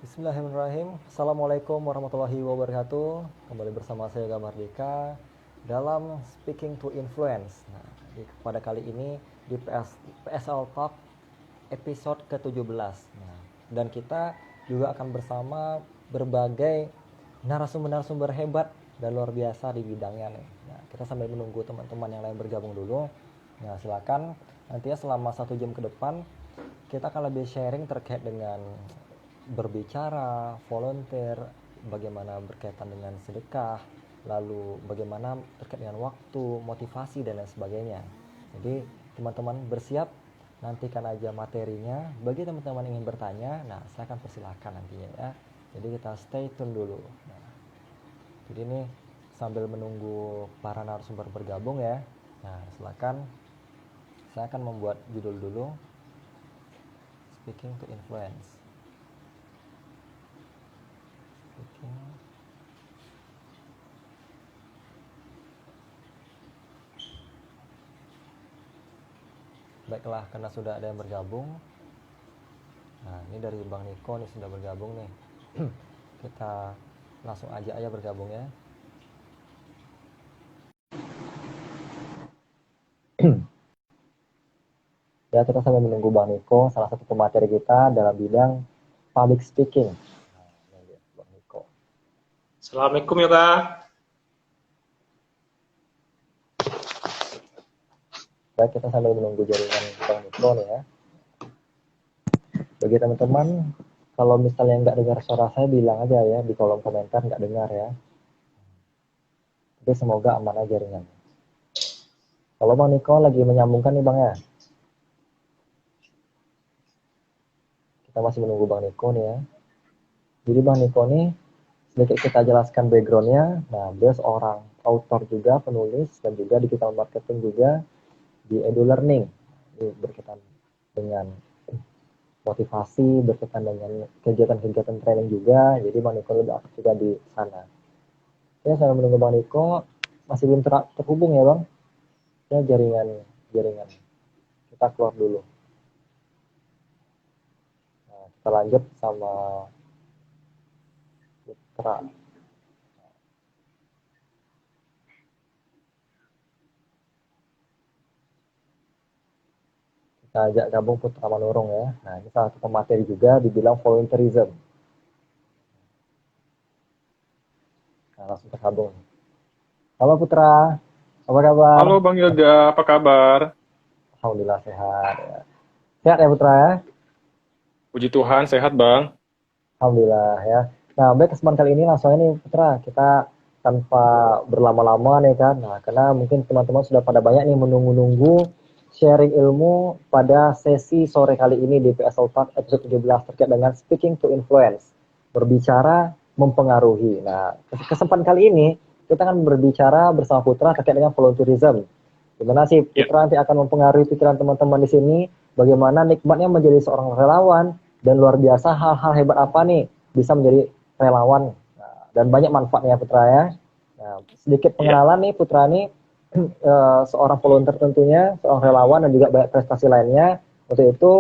Bismillahirrahmanirrahim. Assalamualaikum warahmatullahi wabarakatuh. Kembali bersama saya Yoga Mardika dalam Speaking to Influence. Nah, pada kali ini di PSL Talk episode ke-17. Nah, dan kita juga akan bersama berbagai narasumber-narasumber hebat dan luar biasa di bidangnya nih. Nah, kita sambil menunggu teman-teman yang lain bergabung dulu. Nah, silakan nantinya selama 1 jam ke depan kita akan lebih sharing terkait dengan berbicara, volunteer, bagaimana berkaitan dengan sedekah, lalu bagaimana terkait dengan waktu, motivasi, dan lain sebagainya. Jadi teman-teman bersiap, nantikan aja materinya. Bagi teman-teman yang ingin bertanya, nah saya akan persilahkan nantinya ya. Jadi kita stay tune dulu. Nah, jadi ini sambil menunggu para narasumber bergabung ya. Nah silakan, saya akan membuat judul dulu, Speaking to Influence. Baiklah, karena sudah ada yang bergabung. Nah, ini dari Bang Niko nih sudah bergabung nih. Kita langsung aja bergabung ya. Ya, kita sambil menunggu Bang Niko, salah satu pemateri kita dalam bidang public speaking. Nah, ini dia, Bang Niko. Assalamualaikum Yoga. Baik, kita sambil menunggu jaringan Bang Niko nih ya. Bagi teman-teman, kalau misalnya nggak dengar suara saya, bilang aja ya di kolom komentar nggak dengar ya. Tapi semoga aman aja jaringannya. Kalau Bang Niko lagi menyambungkan nih Bang ya. Kita masih menunggu Bang Niko nih ya. Jadi Bang Niko nih, sedikit kita jelaskan backgroundnya. Nah, dia seorang author juga, penulis, dan juga digital marketing juga di Edu Learning. Ini berkaitan dengan motivasi, berkaitan dengan kegiatan-kegiatan training juga. Jadi Bang Niko lebih aktif juga di sana. Ya, saya menunggu Bang Niko. Masih belum terhubung ya Bang? Ya, jaringan. Kita keluar dulu. Nah, kita lanjut sama Putra. Kita ajak gabung Putra Manurung ya. Nah, ini salah satu pemateri juga dibilang volunteerism. Nah, langsung tergabung. Halo Putra, apa kabar? Halo Bang Yoga, apa kabar? Alhamdulillah sehat ya. Sehat ya Putra ya? Puji Tuhan, sehat Bang. Alhamdulillah ya. Nah, baik kesempatan kali ini langsung ini Putra, kita tanpa berlama-lama nih kan. Nah, karena mungkin teman-teman sudah pada banyak nih menunggu-nunggu sharing ilmu pada sesi sore kali ini di PSL Talk episode 17 terkait dengan speaking to influence. Berbicara mempengaruhi. Nah, kesempatan kali ini kita akan berbicara bersama Putra terkait dengan volunteerism. Gimana sih Ya, Putra nanti akan mempengaruhi pikiran teman-teman di sini, bagaimana nikmatnya menjadi seorang relawan, dan luar biasa hal-hal hebat apa nih bisa menjadi relawan. Nah, dan banyak manfaatnya Putra ya. Nah, sedikit ya. pengenalan nih Putra nih seorang volunteer tentunya, seorang relawan dan juga banyak prestasi lainnya. Untuk itu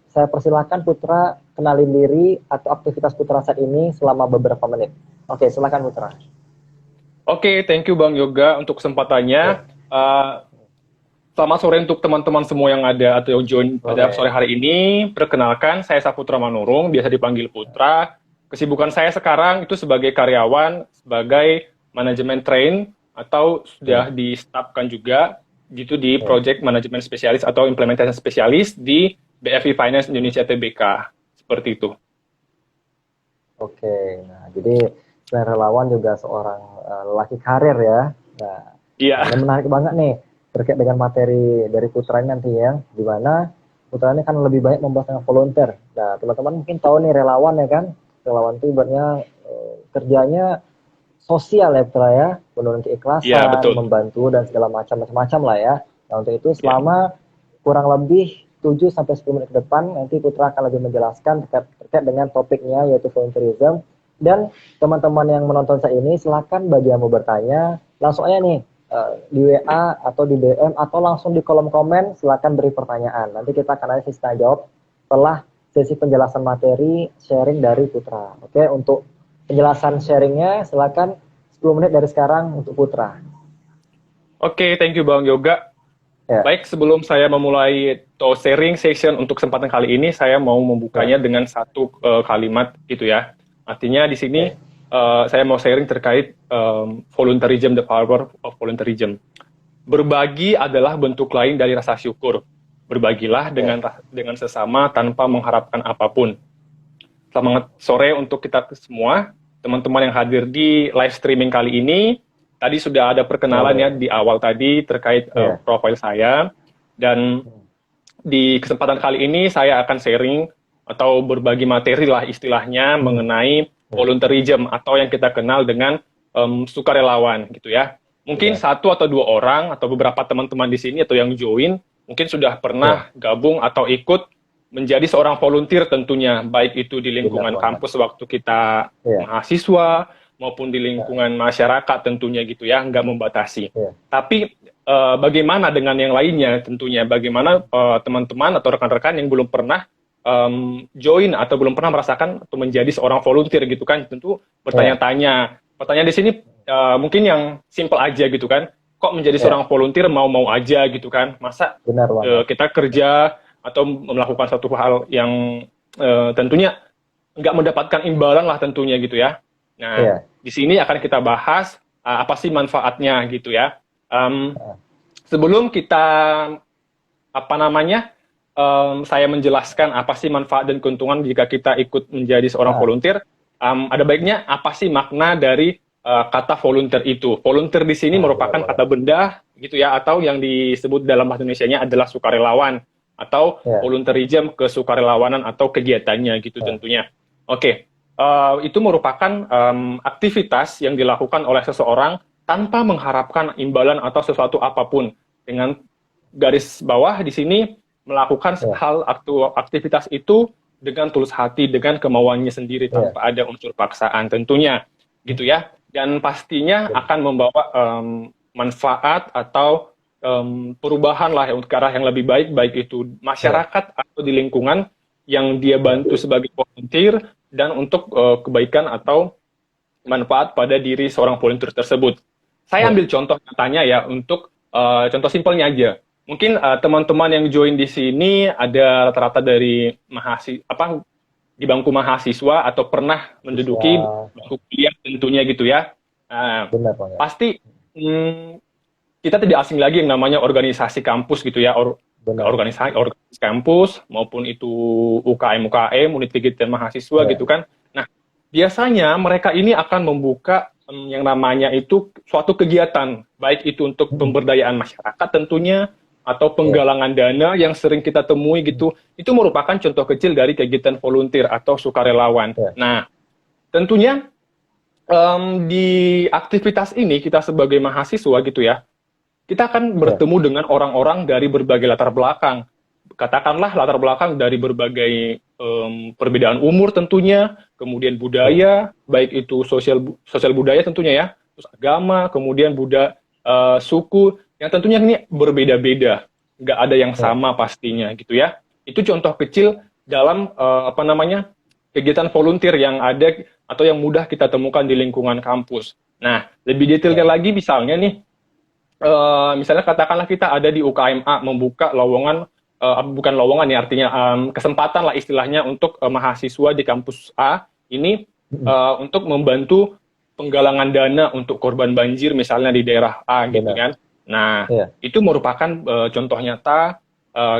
saya persilakan Putra kenalin diri atau aktivitas Putra saat ini selama beberapa menit. Oke, silakan Putra. Oke, thank you Bang Yoga untuk Ya, kesempatannya. Selamat sore untuk teman-teman semua yang ada atau yang join pada boleh. sore hari ini. Perkenalkan, saya Saputra Manurung, biasa dipanggil Putra. Kesibukan saya sekarang itu sebagai karyawan, sebagai manajemen train, atau Ya, sudah di-staffkan juga gitu di ya. Project Management Spesialis atau Implementasi Spesialis di BFI Finance Indonesia Tbk. Seperti itu. Oke, nah jadi selain relawan juga seorang lelaki karir ya. Nah, ini Iya. menarik banget nih terkait dengan materi dari Putra ini nanti ya, di mana Putra ini kan lebih banyak membahas tentang volunteer. Nah, teman-teman mungkin tahu nih relawan ya kan, relawan itu ibaratnya kerjanya sosial ya Putra ya, menurunkan Iya, keikhlasan, betul. membantu dan segala macam lah ya. Nah, untuk itu Ya. selama kurang lebih 7 sampai 10 menit ke depan nanti Putra akan lebih menjelaskan terkait dengan topiknya yaitu volunteerism, dan teman-teman yang menonton saya ini silakan bagi yang mau bertanya langsung aja nih di WA atau di DM atau langsung di kolom komen, silakan beri pertanyaan. Nanti kita akan ada sesi tanya jawab setelah sesi penjelasan materi sharing dari Putra. Oke, untuk penjelasan sharingnya silakan 10 menit dari sekarang untuk Putra. Oke, thank you Bang Yoga. Ya. Baik, sebelum saya memulai sharing session untuk kesempatan kali ini, saya mau membukanya dengan satu kalimat gitu ya. Artinya di sini saya mau sharing terkait voluntarism, the power of voluntarism. Berbagi adalah bentuk lain dari rasa syukur. Berbagilah dengan sesama tanpa mengharapkan apapun. Selamat sore untuk kita semua, teman-teman yang hadir di live streaming kali ini. Tadi sudah ada perkenalan ya di awal tadi terkait profil saya, dan di kesempatan kali ini saya akan sharing atau berbagi materi lah istilahnya mengenai volunteerism atau yang kita kenal dengan sukarelawan gitu ya. Mungkin satu atau dua orang atau beberapa teman-teman di sini atau yang join mungkin sudah pernah gabung atau ikut menjadi seorang volunteer tentunya, baik itu di lingkungan kampus waktu kita mahasiswa maupun di lingkungan masyarakat tentunya gitu ya, nggak membatasi. Tapi bagaimana dengan yang lainnya tentunya, bagaimana teman-teman atau rekan-rekan yang belum pernah join atau belum pernah merasakan atau menjadi seorang volunteer gitu kan, tentu bertanya-tanya. Pertanyaan di sini mungkin yang simple aja gitu kan, kok menjadi seorang volunteer mau-mau aja gitu kan, masa kita kerja atau melakukan satu hal yang tentunya nggak mendapatkan imbalan lah tentunya gitu ya. Nah, di sini akan kita bahas apa sih manfaatnya gitu ya. Sebelum kita saya menjelaskan apa sih manfaat dan keuntungan jika kita ikut menjadi seorang volunteer, ada baiknya apa sih makna dari kata volunteer itu. Volunteer di sini merupakan kata benda gitu ya, atau yang disebut dalam bahasa Indonesianya adalah sukarelawan atau volunteerism, kesukarelawanan atau kegiatannya gitu tentunya. Oke. Itu merupakan aktivitas yang dilakukan oleh seseorang tanpa mengharapkan imbalan atau sesuatu apapun. Dengan garis bawah di sini melakukan aktivitas itu dengan tulus hati, dengan kemauannya sendiri tanpa ada unsur paksaan tentunya, gitu ya. Dan pastinya akan membawa manfaat atau perubahan lah untuk ke arah yang lebih baik, baik itu masyarakat atau di lingkungan yang dia bantu sebagai volunteer, dan untuk kebaikan atau manfaat pada diri seorang volunteer tersebut. Saya ambil contoh nyatanya ya, untuk contoh simpelnya aja. Mungkin teman-teman yang join di sini ada rata-rata dari di bangku mahasiswa atau pernah menduduki bangku kuliah tentunya gitu ya. Benar, pasti kita tidak asing lagi yang namanya organisasi kampus gitu ya, organisasi kampus maupun itu UKM, unit kegiatan mahasiswa gitu kan. Nah, biasanya mereka ini akan membuka yang namanya itu suatu kegiatan, baik itu untuk pemberdayaan masyarakat tentunya atau penggalangan dana yang sering kita temui gitu. Itu merupakan contoh kecil dari kegiatan volunteer atau sukarelawan. Nah, tentunya di aktivitas ini kita sebagai mahasiswa gitu ya, kita akan bertemu dengan orang-orang dari berbagai latar belakang. Katakanlah latar belakang dari berbagai perbedaan umur tentunya, kemudian budaya, baik itu sosial budaya tentunya ya, terus agama, kemudian suku, yang tentunya ini berbeda-beda, nggak ada yang sama pastinya gitu ya. Itu contoh kecil dalam kegiatan volunteer yang ada atau yang mudah kita temukan di lingkungan kampus. Nah, lebih detailnya lagi misalnya nih, misalnya katakanlah kita ada di UKMA membuka lowongan, bukan lowongan ya, artinya kesempatan lah istilahnya untuk mahasiswa di kampus A ini untuk membantu penggalangan dana untuk korban banjir misalnya di daerah A gitu kan. Nah, itu merupakan contoh nyata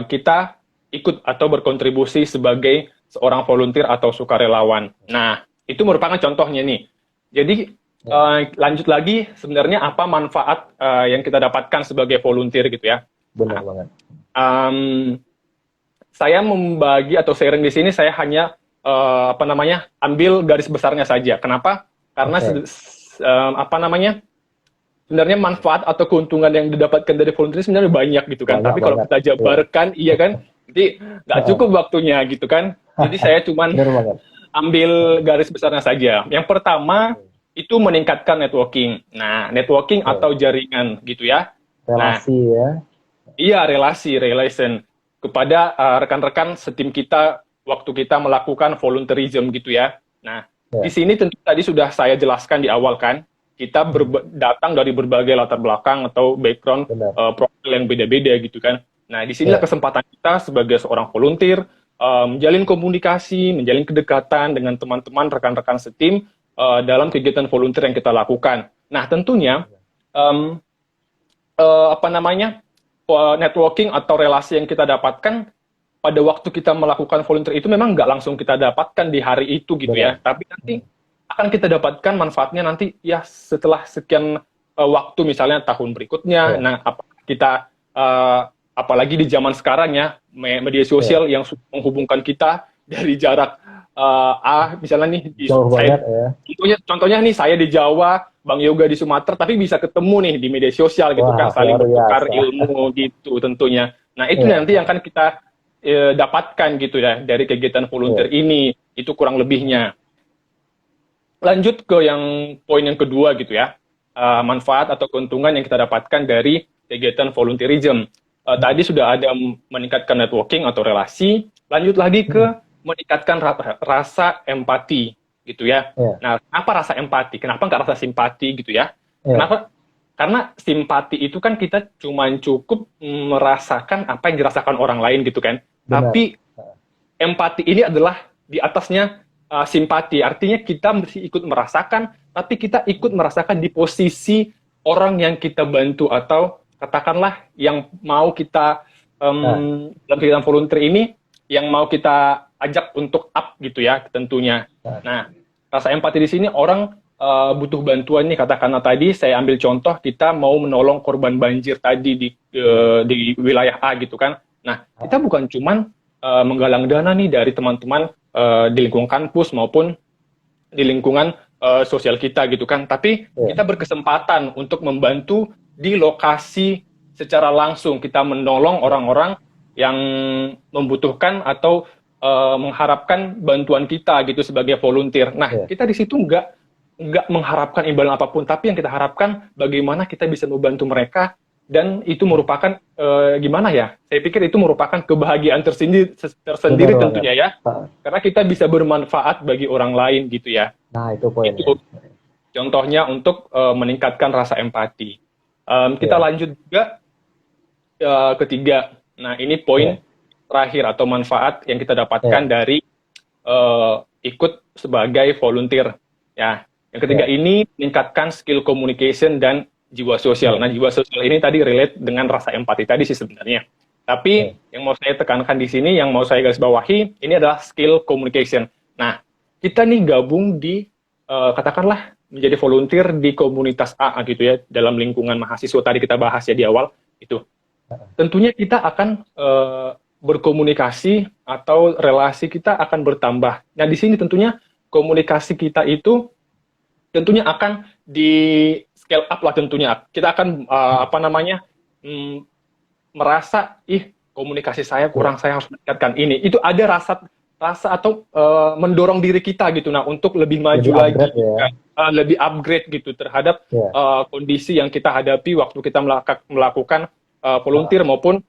kita ikut atau berkontribusi sebagai seorang volunteer atau sukarelawan. Nah, itu merupakan contohnya nih. Jadi lanjut lagi, sebenarnya apa manfaat yang kita dapatkan sebagai volunteer gitu ya? Benar banget. Saya membagi atau sharing di sini, saya hanya ambil garis besarnya saja. Kenapa? Karena sebenarnya manfaat atau keuntungan yang didapatkan dari volunteer sebenarnya banyak gitu kan. Tapi kalau kita jabarkan, iya kan, jadi nggak cukup waktunya gitu kan. Jadi saya cuman ambil garis besarnya saja. Yang pertama itu meningkatkan networking. Nah, networking atau jaringan gitu ya. Relasi ya. Iya, relation kepada rekan-rekan setim kita waktu kita melakukan volunteerism gitu ya. Nah, Ya. di sini tentu tadi sudah saya jelaskan di awal kan, kita datang dari berbagai latar belakang atau background Benar. profil yang beda-beda gitu kan. Nah, disinilah Ya. kesempatan kita sebagai seorang volunteer menjalin komunikasi, menjalin kedekatan dengan teman-teman, rekan-rekan setim dalam kegiatan volunteer yang kita lakukan. Nah, tentunya em, apa namanya networking atau relasi yang kita dapatkan pada waktu kita melakukan volunteer itu memang nggak langsung kita dapatkan di hari itu gitu ya, Benar. tapi nanti akan kita dapatkan manfaatnya nanti ya setelah sekian waktu misalnya tahun berikutnya. Ya. Nah, kita apalagi di zaman sekarang ya media sosial yang menghubungkan kita dari jarak misalnya nih Jauh banget ya. contohnya nih saya di Jawa, Bang Yoga di Sumatera, tapi bisa ketemu nih di media sosial gitu kan, Wah, saling luar bertukar biasa. ilmu gitu tentunya. Nah, itu Ya. nanti yang akan kita dapatkan gitu ya dari kegiatan volunteer ini, itu kurang lebihnya. Lanjut ke yang poin yang kedua gitu ya, manfaat atau keuntungan yang kita dapatkan dari kegiatan volunteerism. Tadi sudah ada meningkatkan networking atau relasi, lanjut lagi ke meningkatkan rasa empati gitu ya. Nah, kenapa rasa empati? Kenapa nggak rasa simpati gitu ya? Kenapa? Karena simpati itu kan kita cuma cukup merasakan apa yang dirasakan orang lain gitu kan. Benar. Tapi empati ini adalah di atasnya simpati. Artinya kita mesti ikut merasakan, tapi kita ikut merasakan di posisi orang yang kita bantu atau katakanlah yang mau kita dalam kegiatan volunteer ini yang mau kita ajak untuk up gitu ya tentunya. Nah, rasa empati di sini orang butuh bantuan nih, katakanlah tadi saya ambil contoh kita mau menolong korban banjir tadi di wilayah A gitu kan. Nah, kita bukan cuman menggalang dana nih dari teman-teman di lingkungan kampus maupun di lingkungan sosial kita gitu kan, tapi kita berkesempatan untuk membantu di lokasi secara langsung, kita menolong orang-orang yang membutuhkan atau mengharapkan bantuan kita gitu sebagai volunteer. Nah, kita di situ nggak mengharapkan imbalan apapun, tapi yang kita harapkan bagaimana kita bisa membantu mereka, dan itu merupakan gimana ya? Saya pikir itu merupakan kebahagiaan tersendiri tentunya ya, karena kita bisa bermanfaat bagi orang lain gitu ya. Nah, itu poinnya. Itu contohnya untuk meningkatkan rasa empati. Kita lanjut juga ketiga. Nah, ini poin terakhir atau manfaat yang kita dapatkan dari ikut sebagai volunteer. Ya, yang ketiga ini meningkatkan skill communication dan jiwa sosial. Nah, jiwa sosial ini tadi relate dengan rasa empati tadi sih sebenarnya. Tapi yang mau saya tekankan di sini, yang mau saya garis bawahi, ini adalah skill communication. Nah, kita nih gabung di katakanlah menjadi volunteer di komunitas A gitu ya, dalam lingkungan mahasiswa tadi kita bahas ya di awal itu. Tentunya kita akan berkomunikasi atau relasi kita akan bertambah. Nah, di sini tentunya komunikasi kita itu tentunya akan di scale up lah tentunya. Kita akan merasa komunikasi saya kurang, saya harus meningkatkan ini. Itu ada rasa atau mendorong diri kita gitu, nah untuk lebih maju lagi, lebih upgrade gitu terhadap kondisi yang kita hadapi waktu kita melakukan volunteer maupun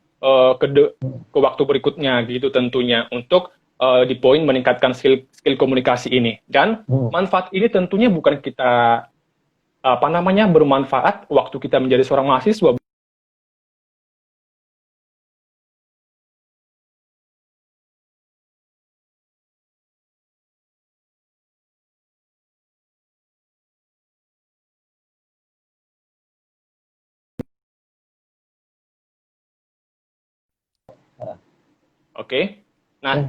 ke waktu berikutnya gitu tentunya, untuk di poin meningkatkan skill komunikasi ini. Dan manfaat ini tentunya bukan kita bermanfaat waktu kita menjadi seorang mahasiswa. Oke. Nah,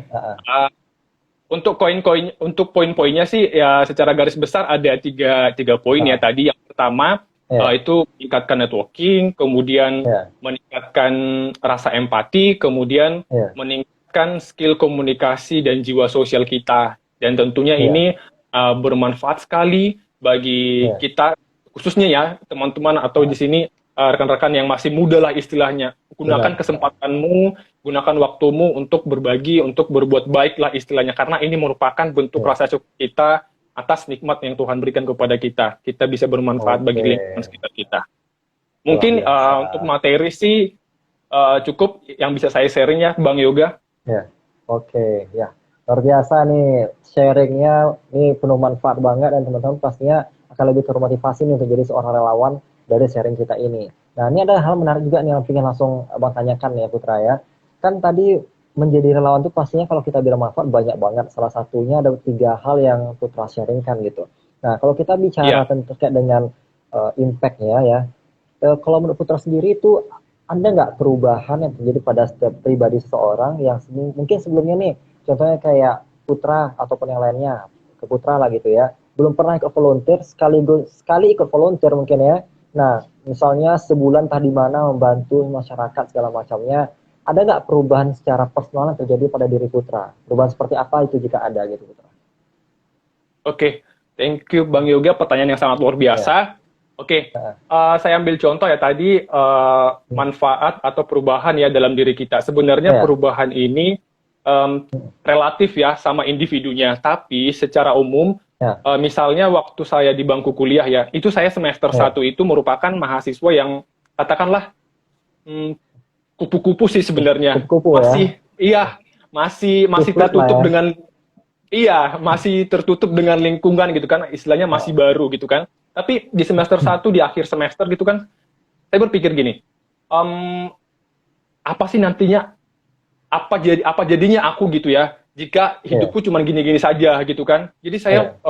untuk poin-poinnya sih ya secara garis besar ada tiga poin ya tadi. Yang pertama itu meningkatkan networking, kemudian meningkatkan rasa empati, kemudian meningkatkan skill komunikasi dan jiwa sosial kita. Dan tentunya ini bermanfaat sekali bagi kita, khususnya ya teman-teman atau di sini rekan-rekan yang masih muda lah istilahnya. Gunakan kesempatanmu, gunakan waktumu untuk berbagi, untuk berbuat baik lah istilahnya, karena ini merupakan bentuk rasa syukur kita atas nikmat yang Tuhan berikan kepada kita. Kita bisa bermanfaat bagi lingkungan sekitar kita. Mungkin untuk materi sih cukup yang bisa saya sharing ya, Bang Yoga. Ya, oke, ya. Luar biasa nih sharingnya, nih penuh manfaat banget dan teman-teman pastinya akan lebih termotivasi nih untuk jadi seorang relawan dari sharing kita ini. Nah ini ada hal menarik juga nih yang ingin langsung abang tanyakan nih ya Putra ya. Kan tadi menjadi relawan itu pastinya kalau kita bilang manfaat banyak banget. Salah satunya ada 3 hal yang Putra sharingkan gitu. Nah kalau kita bicara Iya. terkait dengan impactnya ya, kalau menurut Putra sendiri itu ada nggak perubahan yang terjadi pada setiap pribadi seseorang yang mungkin sebelumnya nih, contohnya kayak Putra ataupun yang lainnya, ke Putra lah gitu ya, belum pernah ikut volunteer, sekali ikut volunteer mungkin ya. Nah, misalnya sebulan entah di mana membantu masyarakat segala macamnya, ada nggak perubahan secara personal yang terjadi pada diri Putra? Perubahan seperti apa itu jika ada gitu Putra? Oke, thank you Bang Yoga, pertanyaan yang sangat luar Ya, biasa. Oke, saya ambil contoh ya tadi manfaat atau perubahan ya dalam diri kita. Sebenarnya ya, perubahan ini relatif ya sama individunya, tapi secara umum, ya, misalnya waktu saya di bangku kuliah ya, itu saya semester ya, satu itu merupakan mahasiswa yang katakanlah hmm, kupu-kupu sih sebenarnya. kupu-kupu ya, Masih, iya, masih kiflat lah tertutup ya. dengan. Iya, masih tertutup dengan lingkungan gitu kan, istilahnya masih Ya, baru gitu kan. Tapi di semester satu di akhir semester gitu kan, saya berpikir gini, em, apa sih nantinya, apa jadinya aku gitu ya, jika ya, hidupku cuma gini-gini saja gitu kan. Jadi saya ya,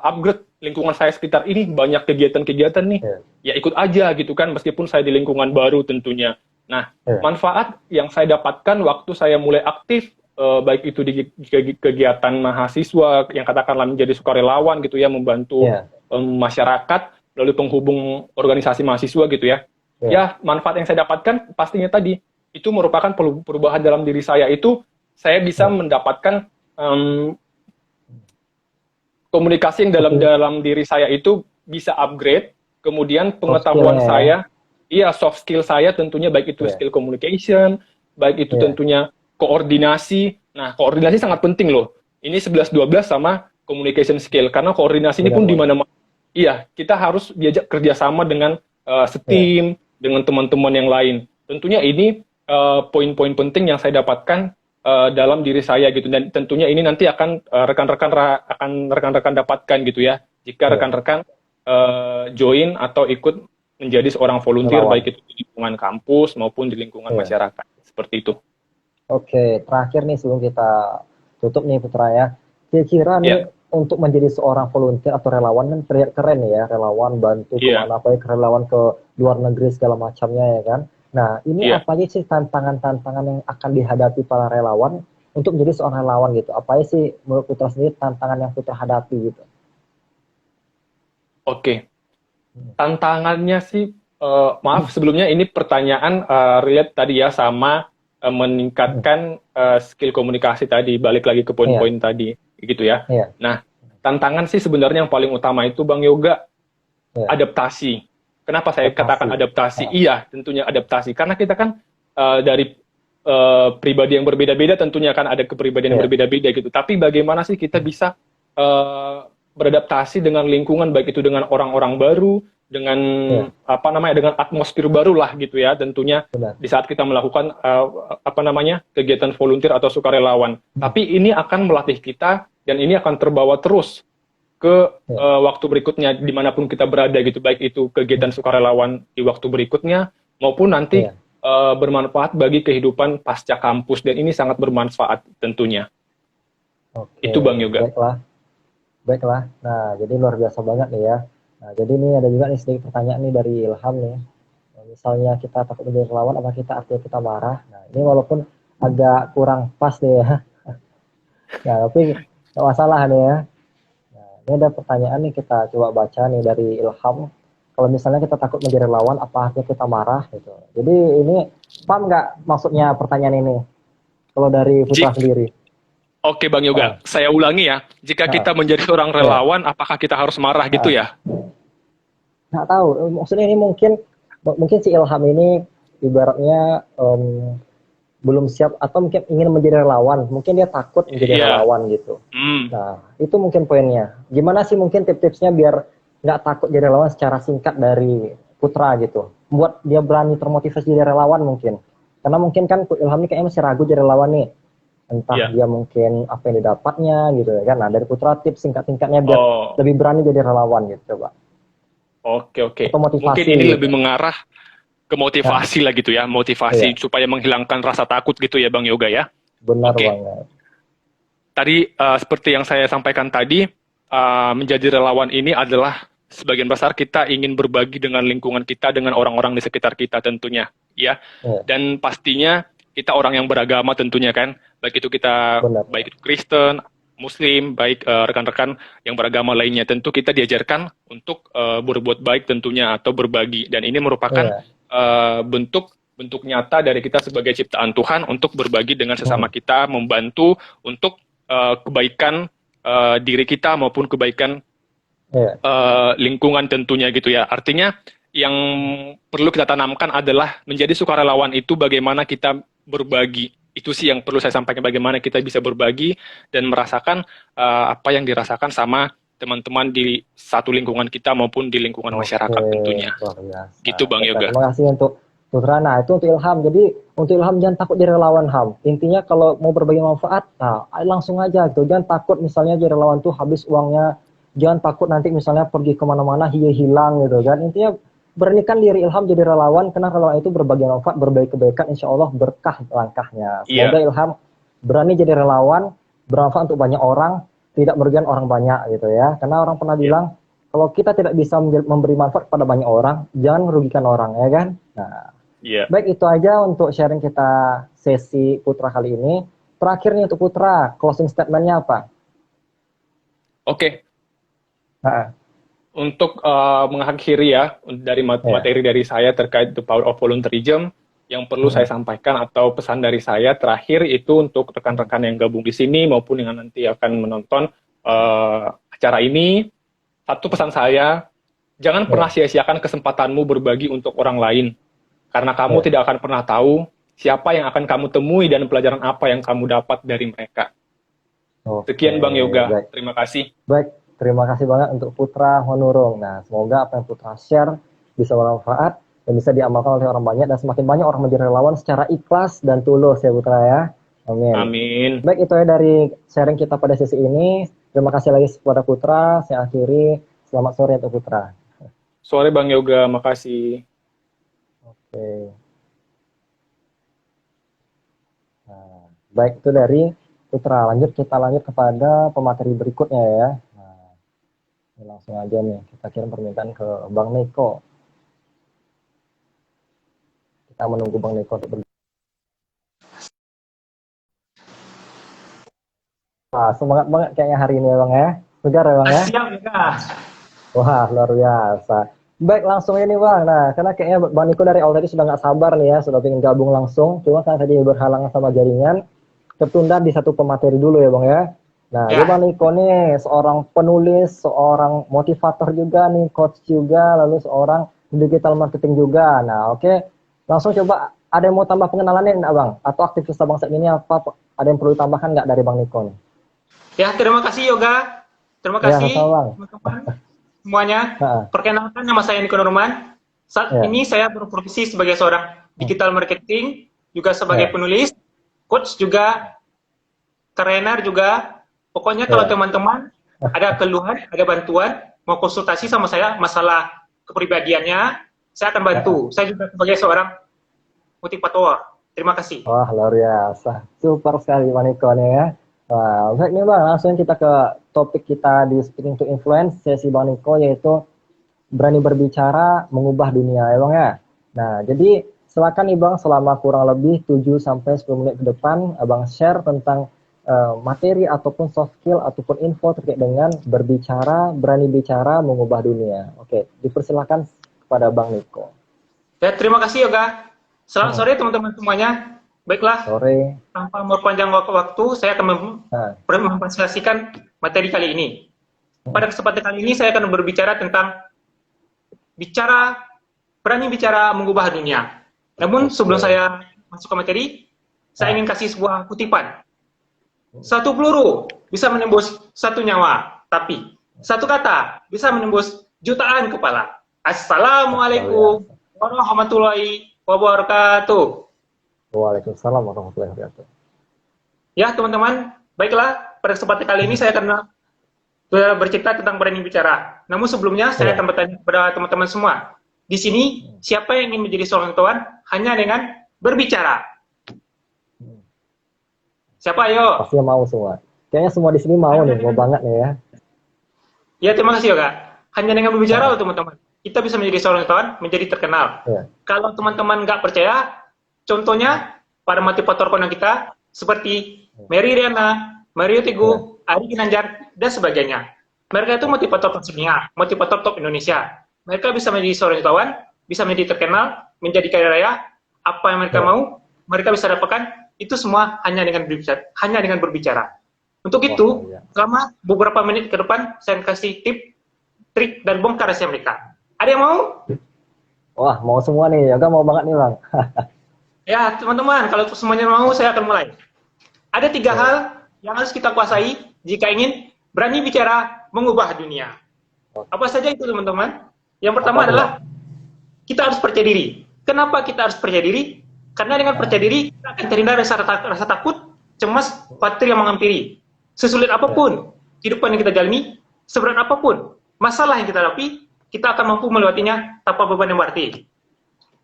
upgrade lingkungan saya sekitar ini, banyak kegiatan-kegiatan nih, ya, ya ikut aja gitu kan, meskipun saya di lingkungan baru tentunya. Nah, ya, manfaat yang saya dapatkan waktu saya mulai aktif, baik itu di kegiatan mahasiswa yang katakanlah menjadi sukarelawan gitu ya, membantu ya, masyarakat melalui penghubung organisasi mahasiswa gitu ya. ya. Ya, manfaat yang saya dapatkan pastinya tadi itu merupakan perubahan dalam diri saya, itu saya bisa Ya. mendapatkan komunikasi yang dalam Oke, dalam diri saya itu bisa upgrade, kemudian soft pengetahuan skill-nya ya. saya, iya soft skill saya tentunya, baik itu Ya, skill communication, baik itu ya, tentunya koordinasi. Nah, koordinasi sangat penting loh. Ini 11-12 sama communication skill, karena koordinasi ini benar pun di Bang. mana-mana. Iya, kita harus diajak kerjasama dengan Ya, setim, dengan teman-teman yang lain. Tentunya ini poin-poin penting yang saya dapatkan dalam diri saya gitu, dan tentunya ini nanti akan rekan-rekan dapatkan gitu ya, jika ya, rekan-rekan join atau ikut menjadi seorang volunteer, relawan. baik itu di lingkungan kampus maupun di lingkungan Ya. masyarakat, seperti itu. Oke, terakhir nih sebelum kita tutup nih Putra ya. Kira-kira nih Ya, untuk menjadi seorang volunteer atau relawan kan terlihat keren nih ya, relawan bantu iya, kemana apa ya, relawan ke luar negeri segala macamnya ya kan. Nah, ini iya. apa aja sih tantangan-tantangan yang akan dihadapi para relawan untuk menjadi seorang relawan gitu? Apa aja sih menurut Putra sendiri tantangan yang Putra hadapi gitu? Oke. Hmm. Tantangannya sih, maaf sebelumnya ini pertanyaan relate tadi ya sama meningkatkan skill komunikasi tadi, balik lagi ke Iya, poin-poin tadi, gitu ya. iya, Nah, tantangan sih sebenarnya yang paling utama itu Bang Yoga, iya. adaptasi. Kenapa saya katakan Adaptasi. adaptasi? Ah, Iya, tentunya adaptasi. Karena kita kan dari pribadi yang berbeda-beda, tentunya kan ada kepribadian yang iya, berbeda-beda gitu. Tapi bagaimana sih kita bisa eh, beradaptasi dengan lingkungan, baik itu dengan orang-orang baru, dengan iya, apa namanya, dengan atmosfer baru lah gitu ya. Tentunya benar. di saat kita melakukan apa namanya, kegiatan volunteer atau sukarelawan. Tapi ini akan melatih kita dan ini akan terbawa terus ke Iya, waktu berikutnya dimanapun kita berada gitu, baik itu kegiatan sukarelawan di waktu berikutnya maupun nanti iya. bermanfaat bagi kehidupan pasca kampus, dan ini sangat bermanfaat tentunya. Oke, Itu Bang Yoga. baiklah. Baiklah. Nah, jadi luar biasa banget nih ya. Nah, jadi ini ada juga nih sedikit pertanyaan nih dari Ilham nih. Misalnya kita takut menjadi relawan, apa kita artinya kita marah? Nah, ini walaupun agak kurang pas nih ya. Nah, tapi nggak masalah nih ya. Nah, ini ada pertanyaan nih kita coba baca nih dari Ilham. Kalau misalnya kita takut menjadi relawan, apa artinya kita marah gitu. Jadi ini paham nggak maksudnya pertanyaan ini? Kalau dari Putra Jik, sendiri. oke Bang Ah, Yoga, saya ulangi ya. Jika ah, kita menjadi seorang ya, relawan, apakah kita harus marah gitu ah. ya? Nggak tahu. Maksudnya ini mungkin mungkin si Ilham ini ibaratnya belum siap atau mungkin ingin menjadi relawan. Mungkin dia takut menjadi Iya. relawan gitu. Hmm. Nah, itu mungkin poinnya. Gimana sih mungkin tips-tipsnya biar nggak takut jadi relawan secara singkat dari Putra gitu. Buat dia berani termotivasi jadi relawan mungkin. Karena mungkin kan Ilham ini kayaknya masih ragu jadi relawan nih. entah Iya. dia mungkin apa yang didapatnya gitu ya kan. Nah, dari Putra tips singkat-singkatnya biar Oh, lebih berani jadi relawan gitu, coba. oke oke. Atau Mungkin motivasi ini lebih gitu. mengarah ke Nah, motivasi lah gitu ya, iya, motivasi supaya menghilangkan rasa takut gitu ya Bang Yoga ya. benar Oke. banget. Tadi seperti yang saya sampaikan tadi, menjadi relawan ini adalah sebagian besar kita ingin berbagi dengan lingkungan kita, dengan orang-orang di sekitar kita tentunya, ya. Iya, Dan pastinya kita orang yang beragama tentunya kan, benar. baik itu Kristen, Muslim, baik rekan-rekan yang beragama lainnya, tentu kita diajarkan untuk berbuat baik tentunya atau berbagi. Dan ini merupakan Iya. bentuk bentuk nyata dari kita sebagai ciptaan Tuhan untuk berbagi dengan sesama Hmm, kita, membantu untuk kebaikan diri kita maupun kebaikan iya. lingkungan tentunya gitu ya. Artinya yang perlu kita tanamkan adalah menjadi sukarelawan itu bagaimana kita berbagi. Itu sih yang perlu saya sampaikan, bagaimana kita bisa berbagi dan merasakan apa yang dirasakan sama teman-teman di satu lingkungan kita maupun di lingkungan Oke, masyarakat tentunya. luar biasa. Gitu Bang Baiklah, Yoga. terima kasih untuk Putra. Nah, itu untuk Ilham. Jadi, untuk Ilham jangan takut jadi relawan Ham. Intinya kalau mau berbagi manfaat, nah langsung aja gitu. Jangan takut misalnya jadi relawan tuh habis uangnya. Jangan takut nanti misalnya pergi kemana-mana hilang gitu kan. Intinya beranikan diri Ilham jadi relawan, karena relawan itu berbagi manfaat, berbagi kebaikan, insya Allah berkah langkahnya. Semoga Iya, Ilham berani jadi relawan, bermanfaat untuk banyak orang, tidak merugikan orang banyak gitu ya. Karena orang pernah iya, bilang, kalau kita tidak bisa memberi manfaat pada banyak orang, jangan merugikan orang, ya kan? Nah, iya. baik itu aja untuk sharing kita sesi Putra kali ini. Terakhir nih untuk Putra, closing statement-nya apa? Oke, Nah, untuk mengakhiri ya dari ya, materi dari saya terkait the power of volunteerism, yang perlu saya mm, sampaikan atau pesan dari saya terakhir itu untuk rekan-rekan yang gabung di sini maupun yang nanti akan menonton acara ini, satu pesan saya, jangan pernah ya, sia-siakan kesempatanmu berbagi untuk orang lain, karena kamu ya. tidak akan pernah tahu siapa yang akan kamu temui dan pelajaran apa yang kamu dapat dari mereka. Oke, Sekian Bang Yoga, baik. terima kasih. Baik, terima kasih banget untuk Putra Honurung. Nah, semoga apa yang Putra share bisa bermanfaat dan bisa diamalkan oleh orang banyak dan semakin banyak orang menjadi relawan secara ikhlas dan tulus ya Putra ya. Amin. Amin. Baik, itu ya dari sharing kita pada sesi ini. Terima kasih lagi kepada Putra. Saya akhiri. Selamat sore untuk Putra. Sore Bang Yoga, makasih. Oke. Nah, baik itu dari Putra. Lanjut kita lanjut kepada pemateri berikutnya ya. Nah, ini langsung aja nih kita kirim permintaan ke Bang Niko. Kita menunggu Bang Niko untuk berbicara. Wah, semangat banget kayaknya hari ini ya Bang ya. Segar ya Bang ya. Siap juga. Wah, luar biasa. Baik, langsung ini Bang. Nah, karena kayaknya Bang Niko dari awal tadi sudah nggak sabar nih ya, sudah ingin gabung langsung. Cuma karena tadi berhalangan sama jaringan, tertunda di satu pemateri dulu ya Bang ya. Nah, dia Bang Ya, Niko nih seorang penulis, seorang motivator juga nih, coach juga, lalu seorang digital marketing juga. Nah, oke. Langsung coba ada yang mau tambah pengenalannya enggak Bang? Atau aktivitas Bang saat ini apa? Ada yang perlu ditambahkan nggak dari Bang Niko nih? ya terima kasih Yoga. Terima Ya, sama kasih Bang. teman-teman semuanya. Nah, Perkenalkan nama saya Niko Nurman. Saat ya, ini saya berprofesi sebagai seorang digital marketing, juga sebagai ya, penulis, coach juga, trainer juga. Pokoknya kalau ya. teman-teman ada keluhan, ada bantuan, mau konsultasi sama saya masalah kepribadiannya, saya akan bantu. Ya. Saya juga sebagai seorang motivator. Terima kasih. Wah, luar biasa. Super sekali Bang Niko nih ya. Wah, baik nih Bang, langsung kita ke topik kita di Speaking to Influence, sesi Bang Niko, yaitu berani berbicara, mengubah dunia ya Bang ya. Nah, jadi silakan nih Bang, selama kurang lebih 7-10 menit ke depan, Abang share tentang materi ataupun soft skill ataupun info terkait dengan berbicara, berani bicara, mengubah dunia. Oke, dipersilakan kepada Bang Niko. Ya, terima kasih Yoga. Selamat Hmm, sore teman-teman semuanya. Baiklah, sore. tanpa memperpanjang waktu, saya akan Nah, mempresentasikan materi kali ini. hmm, Pada kesempatan kali ini, saya akan berbicara tentang berani bicara mengubah dunia. Namun, sebelum oke. saya masuk ke materi, saya Nah, ingin kasih sebuah kutipan. Satu peluru bisa menembus satu nyawa, tapi satu kata bisa menembus jutaan kepala. luar biasa. Assalamualaikum warahmatullahi wabarakatuh. Waalaikumsalam warahmatullahi wabarakatuh. Ya teman-teman, baiklah pada kesempatan kali ini saya akan bercerita tentang berani bicara. Namun sebelumnya saya akan bertanya kepada teman-teman semua. Di sini siapa yang ingin menjadi seorang wartawan hanya dengan berbicara? Siapa ayo? Pasti mau semua. Kayaknya semua di sini mau nih, mau banget nih ya. Ya terima kasih Yoga. Hanya dengan berbicara loh teman-teman. Kita bisa menjadi seorang wartawan, menjadi terkenal. Kalau teman-teman nggak percaya, contohnya para motivator konten kita seperti Mary Riana, Mario Teguh, Ari Ginanjar, dan sebagainya. Mereka itu motivator dunia, motivator top Indonesia. Mereka bisa menjadi seorang wartawan, bisa menjadi terkenal, menjadi kaya raya. Apa yang mereka mau, mereka bisa dapatkan. Itu semua hanya dengan berbicara. Untuk itu, selama beberapa menit ke depan, saya kasih tip, trik, dan bongkar rahasia mereka. Ada yang mau? Wah, mau semua nih. Yoga mau banget nih, Bang. Ya, teman-teman, kalau semuanya mau, saya akan mulai. Ada 3 hal yang harus kita kuasai jika ingin berani bicara mengubah dunia. Apa saja itu, teman-teman? Yang pertama adalah kita harus percaya diri. Kenapa kita harus percaya diri? Karena dengan percaya diri, kita akan terhindar rasa takut, cemas, khawatir yang menghampiri. Sesulit apapun kehidupan yang kita jalani, seberat apapun masalah yang kita hadapi, kita akan mampu melewatinya tanpa beban yang berarti.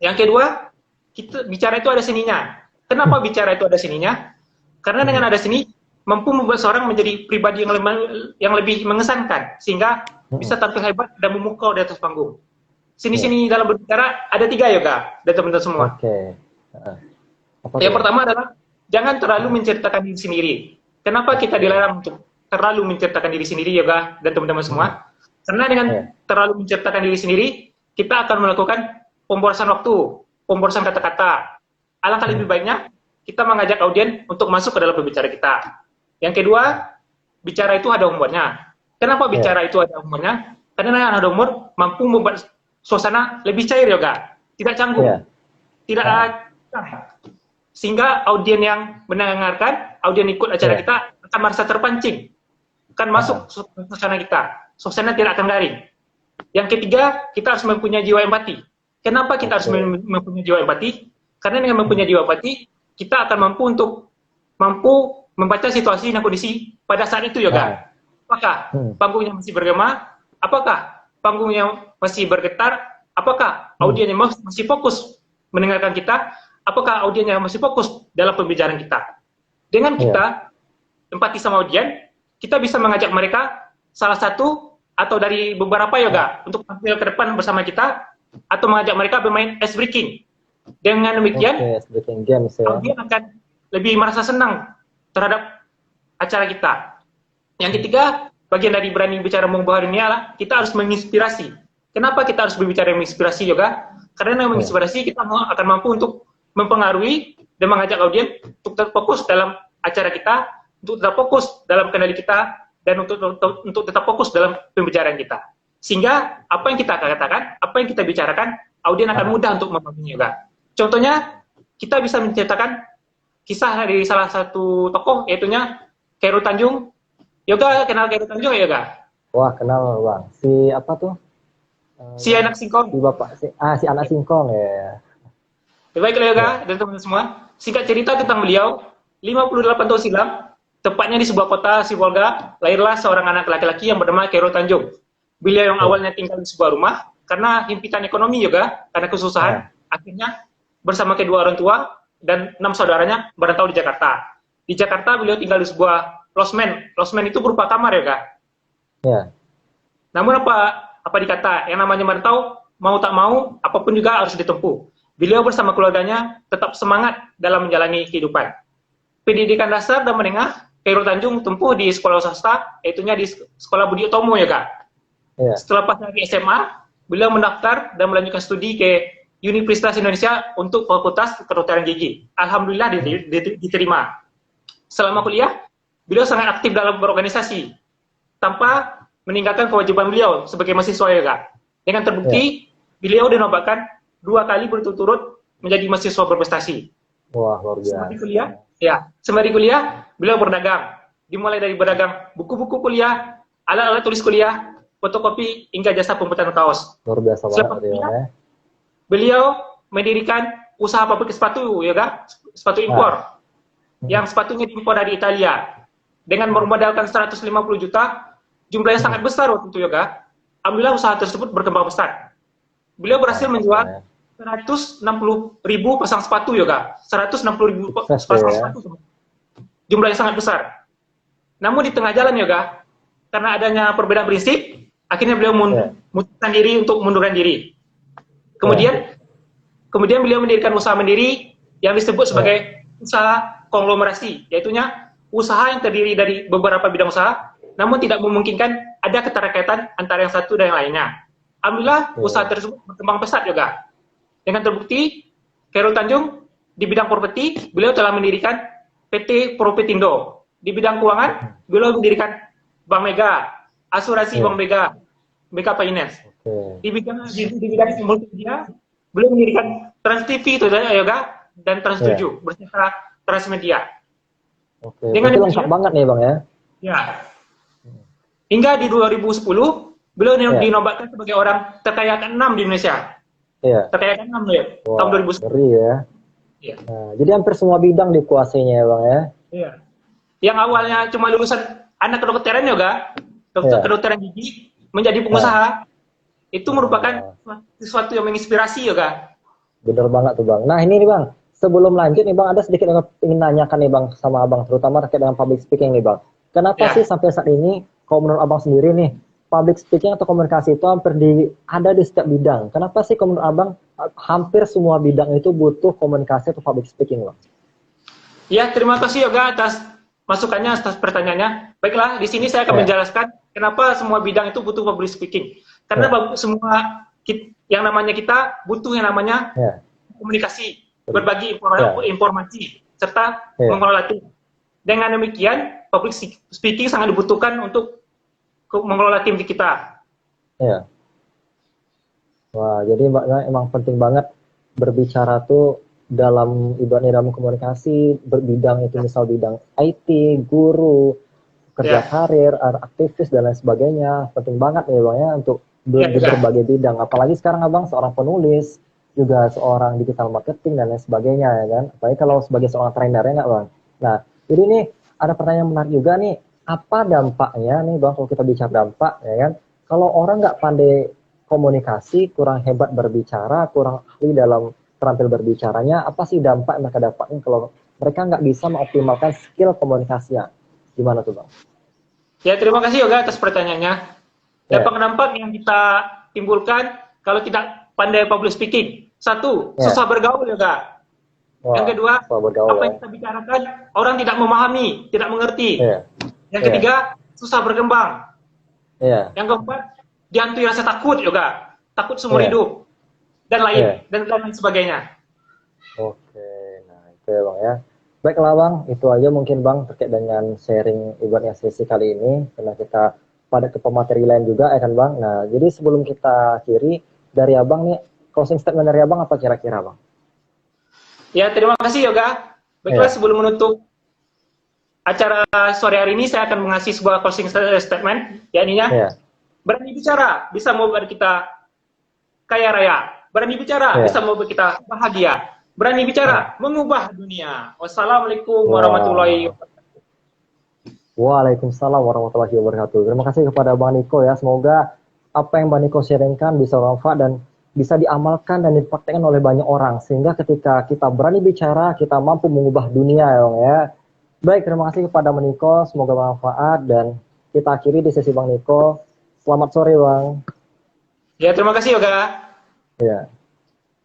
Yang kedua, bicara itu ada seninya. Kenapa bicara itu ada seninya? Karena dengan ada seni, mampu membuat seorang menjadi pribadi yang lebih mengesankan, sehingga bisa tampil hebat dan memukau di atas panggung. Sini-sini dalam berbicara ada 3 Yoga, dan teman-teman semua. Yang pertama adalah jangan terlalu menceritakan diri sendiri. Kenapa kita dilarang untuk terlalu menceritakan diri sendiri Yoga dan teman-teman semua? Karena dengan terlalu menceritakan diri sendiri, kita akan melakukan pemborosan waktu, pemborosan kata-kata. Alangkah lebih baiknya kita mengajak audien untuk masuk ke dalam pembicara kita. Yang kedua, bicara itu ada umurnya. Kenapa bicara itu ada umurnya? Karena ada umur mampu membuat suasana lebih cair Yoga, tidak canggung, tidak sehingga audien yang mendengarkan, audien ikut acara kita akan merasa terpancing, akan masuk suasana kita. Suasana tidak akan garing. Yang ketiga, kita harus mempunyai jiwa empati. Kenapa kita harus mempunyai jiwa empati? Karena dengan mempunyai jiwa empati, kita akan mampu membaca situasi dan kondisi pada saat itu Yoga. Apakah panggungnya masih bergema? Apakah panggungnya masih bergetar? Apakah audiennya masih fokus mendengarkan kita? Apakah audiennya masih fokus dalam pembicaraan kita? Dengan kita empati sama audien, kita bisa mengajak mereka salah satu atau dari beberapa Yoga untuk tampil ke depan bersama kita, atau mengajak mereka bermain ice breaking. Dengan demikian, audien akan lebih merasa senang terhadap acara kita. Yang ketiga, bagian dari berani bicara mengubah dunia adalah kita harus menginspirasi. Kenapa kita harus berbicara menginspirasi Yoga? Karena dengan menginspirasi kita akan mampu untuk mempengaruhi dan mengajak audien untuk tetap fokus dalam acara kita, untuk tetap fokus dalam kendali kita, dan untuk tetap fokus dalam pembicaraan kita. Sehingga apa yang kita katakan, apa yang kita bicarakan, audien akan mudah untuk memahaminya Yoga. Contohnya, kita bisa menceritakan kisah dari salah satu tokoh, yaitunya Khairul Tanjung. Yoga kenal Khairul Tanjung ya Yoga? Wah, kenal Bang. Si apa tuh? Si anak singkong. Si anak singkong ya. Baiklah Yoga dan teman-teman semua. Singkat cerita tentang beliau, 58 tahun silam, tepatnya di sebuah kota Sibolga, lahirlah seorang anak laki-laki yang bernama Khairul Tanjung. Beliau yang awalnya tinggal di sebuah rumah, karena himpitan ekonomi Yoga, karena kesusahan, akhirnya bersama kedua orang tua dan 6 saudaranya merantau di Jakarta. Di Jakarta beliau tinggal di sebuah losmen. Losmen itu berupa kamar Yoga. Namun apa dikata, yang namanya merantau, mau tak mau, apapun juga harus ditempuh. Beliau bersama keluarganya tetap semangat dalam menjalani kehidupan. Pendidikan dasar dan menengah, Khairul Tanjung tempuh di sekolah swasta, yaitunya di Sekolah Budi Utomo ya Kak. Setelah pas lagi SMA, beliau mendaftar dan melanjutkan studi ke Universitas Indonesia untuk Fakultas Kedokteran Gigi. Alhamdulillah diterima. Selama kuliah, beliau sangat aktif dalam berorganisasi, tanpa meninggalkan kewajiban beliau sebagai mahasiswa ya Kak. Dengan terbukti, beliau dinobatkan 2 kali berturut-turut menjadi mahasiswa berprestasi. Wah, luar biasa. Sembari kuliah, beliau berdagang. Dimulai dari berdagang buku-buku kuliah, alat-alat tulis kuliah, fotokopi, hingga jasa pembuatan kaos. Luar biasa banget ya. Beliau mendirikan usaha pabrik sepatu, ya kan? Sepatu impor. yang sepatunya diimpor dari Italia dengan bermodalkan 150 juta, jumlahnya sangat besar waktu itu Yoga. Alhamdulillah usaha tersebut berkembang besar. Beliau berhasil menjual 160.000 pasang sepatu Yoga, 160.000 pasang sepatu. Jumlahnya sangat besar. Namun di tengah jalan Yoga, karena adanya perbedaan prinsip, akhirnya beliau memutuskan diri untuk mundurkan diri. Kemudian beliau mendirikan usaha mandiri yang disebut sebagai usaha konglomerasi, yaitunya usaha yang terdiri dari beberapa bidang usaha, namun tidak memungkinkan ada keterkaitan antara yang satu dan yang lainnya. Alhamdulillah usaha tersebut berkembang pesat juga. Dengan terbukti, Khairul Tanjung di bidang properti, beliau telah mendirikan PT Propetindo. Di bidang keuangan, beliau mendirikan Bank Mega, asuransi Bank Mega, Mega Finance. Di bidang multimedia, beliau mendirikan Trans TV itu Yoga dan Trans 7 beserta Transmedia. Dengan lengkap banget nih Bang ya. Ya. Hingga di 2010 beliau dinobatkan sebagai orang terkaya ke-6 di Indonesia. Terkaya ke-6 ya, tahun 2010. Ngeri ya. Nah, jadi hampir semua bidang dikuasainya ya Bang ya. Iya. Yang awalnya cuma lulusan anak kedokteran juga, kedokteran gigi, menjadi pengusaha. Itu merupakan sesuatu yang menginspirasi juga. Bener banget tuh Bang. Nah ini nih Bang, sebelum lanjut nih Bang, ada sedikit yang ingin nanyakan nih Bang sama Abang, terutama terkait dengan public speaking nih Bang. Kenapa sih sampai saat ini, kalau menurut Abang sendiri nih, public speaking atau komunikasi itu hampir ada di setiap bidang. Kenapa sih kalau menurut Abang, hampir semua bidang itu butuh komunikasi atau public speaking Bang? Ya, terima kasih Yoga atas masukannya, atas pertanyaannya. Baiklah, di sini saya akan menjelaskan kenapa semua bidang itu butuh public speaking. Karena semua yang namanya kita butuh yang namanya komunikasi, berbagi informasi, serta mengelola tim. Dengan demikian, public speaking sangat dibutuhkan untuk mengelola tim kita. Wah, jadi emang penting banget berbicara tuh dalam komunikasi, berbidang itu misal bidang IT, guru, kerja karir, aktivis dan lain sebagainya. Penting banget nih Bang ya untuk berbagai bidang, apalagi sekarang Abang seorang penulis, juga seorang digital marketing dan lain sebagainya ya kan, apalagi kalau sebagai seorang trainer ya nggak Bang. Nah, jadi ini ada pertanyaan menarik juga nih, apa dampaknya nih Bang kalau kita bicara dampak ya kan, kalau orang nggak pandai komunikasi, kurang hebat berbicara, kurang ahli dalam terampil berbicaranya, apa sih dampak yang mereka dapatkan kalau mereka nggak bisa mengoptimalkan skill komunikasinya? Gimana tuh Bang? Ya, terima kasih Yoga atas pertanyaannya. Dampak-dampak yang kita timbulkan kalau tidak pandai public speaking. Satu, susah bergaul Yoga. Yang kedua, apa yang kita bicarakan orang tidak memahami, tidak mengerti. Yang ketiga, susah berkembang. Yang keempat, dihantui rasa takut Yoga, takut seumur hidup dan lain sebagainya. Oke, nah itu ya Bang ya. Baiklah Bang, itu aja mungkin Bang terkait dengan sharing ibaratnya sesi kali ini, karena kita pada ke pemateri lain juga ya kan Bang. Nah, jadi sebelum kita akhiri, dari Abang nih, closing statement dari Abang apa kira-kira Bang? Ya, terima kasih Yoga. Baiklah, sebelum menutup acara sore hari ini, saya akan mengasih sebuah closing statement, yakni berani bicara bisa membuat kita kaya raya. Berani bicara bisa membuat kita bahagia. Berani bicara mengubah dunia. Wassalamualaikum warahmatullahi wabarakatuh. Waalaikumsalam warahmatullahi wabarakatuh. Terima kasih kepada Bang Niko ya. Semoga apa yang Bang Niko sharingkan bisa bermanfaat dan bisa diamalkan dan dipraktekkan oleh banyak orang. Sehingga ketika kita berani bicara, kita mampu mengubah dunia ya Bang ya. Baik, terima kasih kepada Bang Niko. Semoga bermanfaat dan kita akhiri di sesi Bang Niko. Selamat sore Bang. Ya, terima kasih Yoga. Ya.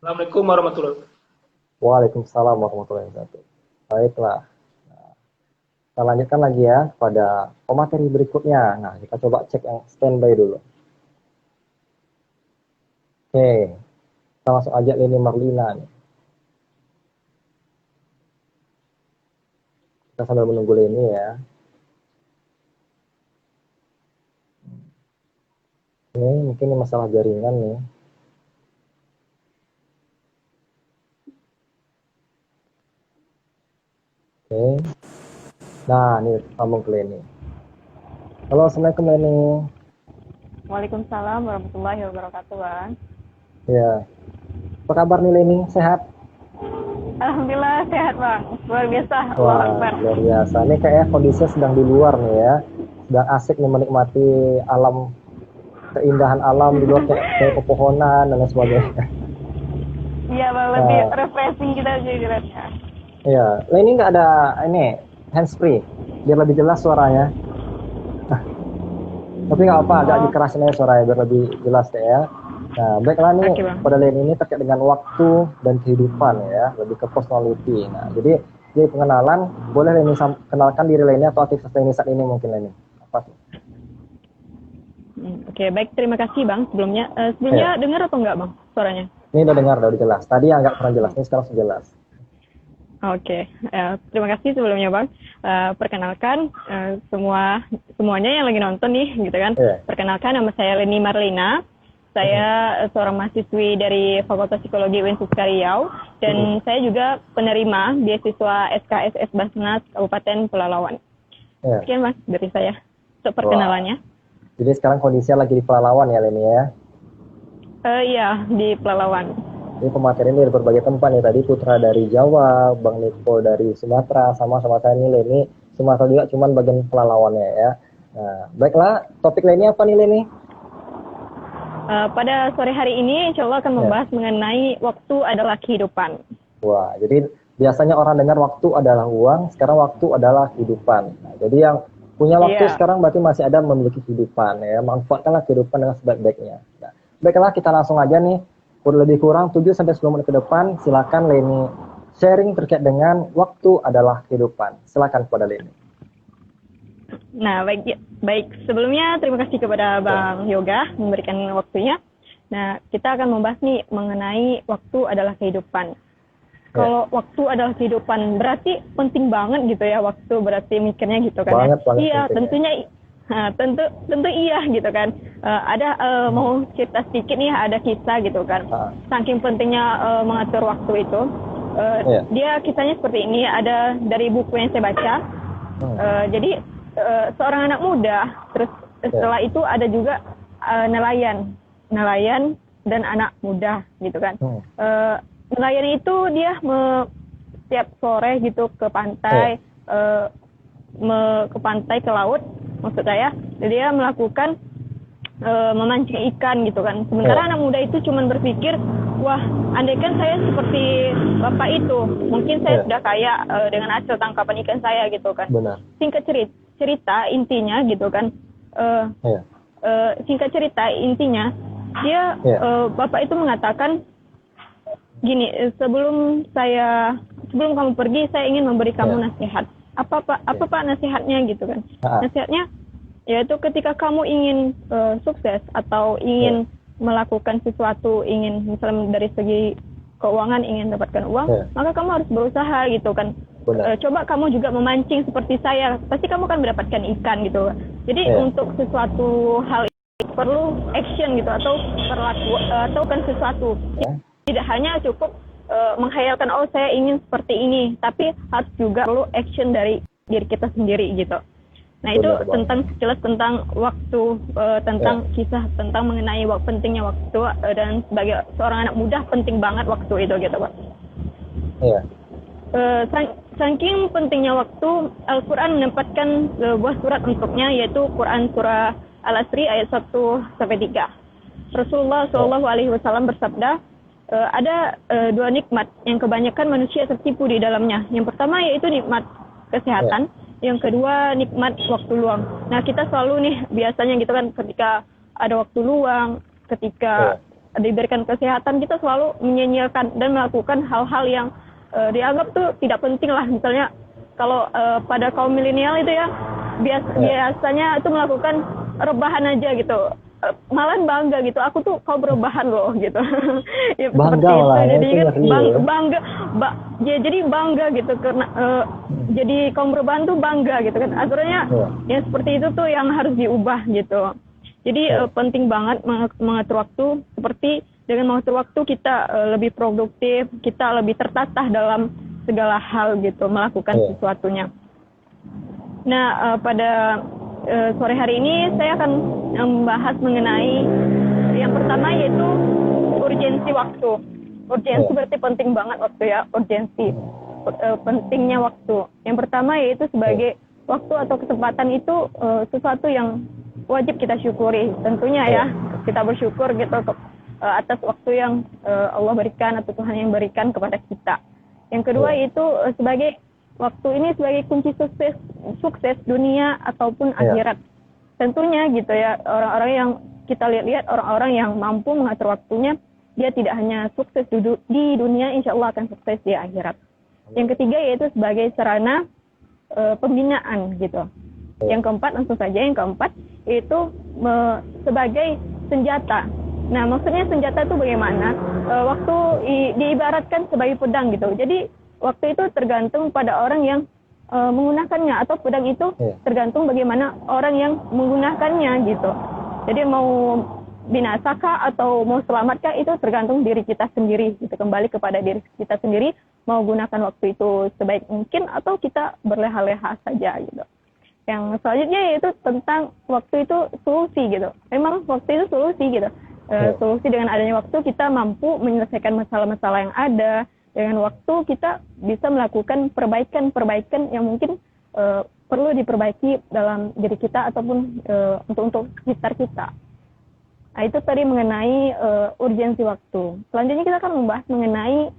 Assalamualaikum warahmatullahi wabarakatuh. Waalaikumsalam warahmatullahi wabarakatuh. Baiklah. Kita lanjutkan lagi ya pada pemateri berikutnya. Nah, kita coba cek yang standby dulu. Oke, kita langsung ajak Leni Marlina nih. Kita sambil menunggu Leni ya. Ini mungkin ini masalah jaringan nih. Oke. Nah, ini sambung ke Leni. Halo, Assalamualaikum Leni. Waalaikumsalam warahmatullahi wabarakatuh, Bang. Ya. Apa kabar nih Leni? Sehat? Alhamdulillah sehat Bang, luar biasa. Allahu Wah, Akbar. luar biasa. Ini kayaknya kondisinya sedang di luar nih ya. Sedang asik nih menikmati alam, keindahan alam di luar kayak pepohonan dan lain sebagainya. Iya Bang, lebih refreshing kita jadi lihatnya. Iya, lah ini nggak ada ini handsfree, biar lebih jelas suaranya. Tapi nggak apa, agak dikerasin aja suaranya biar lebih jelas deh ya. Nah, baiklah nih, Oke, Bang. pada lain ini terkait dengan waktu dan kehidupan ya, lebih ke personality. Nah, jadi pengenalan, boleh Leni kenalkan diri Leni atau aktivitas Leni saat ini mungkin Leni. Apa tuh? Oke, baik, terima kasih Bang. Sebelumnya dengar atau enggak Bang suaranya? Ini udah dengar, udah jelas. Tadi yang nggak pernah jelas, ini sekarang sudah jelas. Oke, terima kasih sebelumnya Bang. Perkenalkan semuanya yang lagi nonton nih, gitu kan. Perkenalkan, nama saya Leni Marlina. Saya seorang mahasiswi dari Fakultas Psikologi UIN Riau, dan saya juga penerima beasiswa SKSS Basnas Kabupaten Pelalawan. Sekian Mas dari saya untuk perkenalannya. Jadi sekarang kondisinya lagi di Pelalawan ya Leni ya? Iya, di Pelalawan. Ini pematerian dari berbagai tempat nih. Tadi Putra dari Jawa, Bang Niko dari Sumatera, sama saya ini Leni Sumatera juga, cuman bagian Pelalawannya ya. Nah, baiklah, topik Leni apa nih Leni? Pada sore hari ini insya Allah akan membahas mengenai waktu adalah kehidupan. Wah, jadi biasanya orang dengar waktu adalah uang, sekarang waktu adalah kehidupan. Nah, jadi yang punya waktu sekarang berarti masih ada memiliki kehidupan ya, manfaatkanlah kehidupan dengan sebaik-baiknya. Nah, baiklah kita langsung aja nih, lebih kurang 7-10 menit ke depan, silakan Leni sharing terkait dengan waktu adalah kehidupan. Silakan kepada Leni. Nah, baik. Sebelumnya terima kasih kepada Bang Yoga memberikan waktunya. Nah, kita akan membahas nih mengenai waktu adalah kehidupan. Kalau waktu adalah kehidupan, berarti penting banget gitu ya waktu, berarti mikirnya gitu kan. Banget Iya, pentingnya. tentunya, tentu iya gitu kan. Mau cerita sedikit nih, ada kisah gitu kan. Saking pentingnya mengatur waktu itu. Dia kisahnya seperti ini, ada dari buku yang saya baca. Jadi seorang anak muda, terus setelah itu ada juga nelayan dan anak muda gitu kan. Nelayan itu dia setiap sore gitu ke pantai, ke laut maksud saya, dia melakukan memancing ikan gitu kan. Sementara anak muda itu cuma berpikir, wah, andaikan saya seperti bapak itu, mungkin saya sudah kaya dengan hasil tangkapan ikan saya gitu kan. Benar. Singkat cerita intinya gitu kan, dia bapak itu mengatakan gini, sebelum kamu pergi, saya ingin memberi kamu nasihat. Apa Pak nasihatnya gitu kan? Nasihatnya yaitu ketika kamu ingin sukses atau ingin melakukan sesuatu, ingin misalnya dari segi keuangan ingin dapatkan uang, maka kamu harus berusaha gitu kan. Coba kamu juga memancing seperti saya, pasti kamu akan mendapatkan ikan gitu. Jadi untuk sesuatu hal itu perlu action gitu, atau kan sesuatu. Tidak hanya cukup menghayalkan, oh saya ingin seperti ini, tapi harus juga perlu action dari diri kita sendiri gitu. Nah itu jelas tentang waktu, tentang kisah tentang mengenai pentingnya waktu, dan sebagai seorang anak muda penting banget waktu itu gitu Pak. Saking pentingnya waktu, Al-Quran menempatkan sebuah surat untuknya, yaitu Quran surah Al-Asri ayat 1-3. Rasulullah SAW bersabda, ada dua nikmat yang kebanyakan manusia tertipu di dalamnya. Yang pertama yaitu nikmat kesehatan, yang kedua nikmat waktu luang. Nah kita selalu nih biasanya gitu kan, ketika ada waktu luang, ketika diberikan kesehatan, kita selalu menyanyiakan dan melakukan hal-hal yang dianggap tuh tidak penting lah. Misalnya kalau pada kaum milenial itu ya biasanya itu melakukan rebahan aja gitu, malah bangga gitu, aku tuh kaum rebahan loh gitu. Ya, bangga lah itu. Jadi kan jadi bangga gitu karena jadi kaum rebahan tuh bangga gitu kan. Aturannya yang seperti itu tuh yang harus diubah gitu. Jadi penting banget mengatur waktu. Seperti dengan mengatur waktu kita lebih produktif, kita lebih tertata dalam segala hal gitu, melakukan sesuatunya. Nah, pada sore hari ini saya akan membahas mengenai yang pertama yaitu urgensi waktu. urgensi berarti penting banget waktu ya, urgensi. Pentingnya waktu. Yang pertama yaitu sebagai waktu atau kesempatan itu sesuatu yang wajib kita syukuri. Tentunya ya, kita bersyukur gitu atas waktu yang Allah berikan atau Tuhan yang berikan kepada kita. Yang kedua yaitu sebagai waktu ini sebagai kunci sukses dunia ataupun akhirat. Tentunya gitu ya, orang-orang yang kita lihat orang-orang yang mampu mengatur waktunya, dia tidak hanya sukses di dunia, insya Allah akan sukses di akhirat. Yang ketiga yaitu sebagai sarana pembinaan gitu. Yang keempat langsung saja, yang keempat yaitu sebagai senjata. Nah, maksudnya senjata itu bagaimana? Waktu diibaratkan sebagai pedang gitu. Jadi waktu itu tergantung pada orang yang menggunakannya, atau pedang itu tergantung bagaimana orang yang menggunakannya gitu. Jadi mau binasakah atau mau selamatkah itu tergantung diri kita sendiri gitu. Kembali kepada diri kita sendiri, mau gunakan waktu itu sebaik mungkin atau kita berleha-leha saja gitu. Yang selanjutnya yaitu tentang waktu itu solusi gitu. Memang waktu itu solusi gitu. Solusi dengan adanya waktu kita mampu menyelesaikan masalah-masalah yang ada. Dengan waktu kita bisa melakukan perbaikan-perbaikan yang mungkin perlu diperbaiki dalam diri kita ataupun untuk sekitar kita. Nah, itu tadi mengenai urgensi waktu. Selanjutnya kita akan membahas mengenai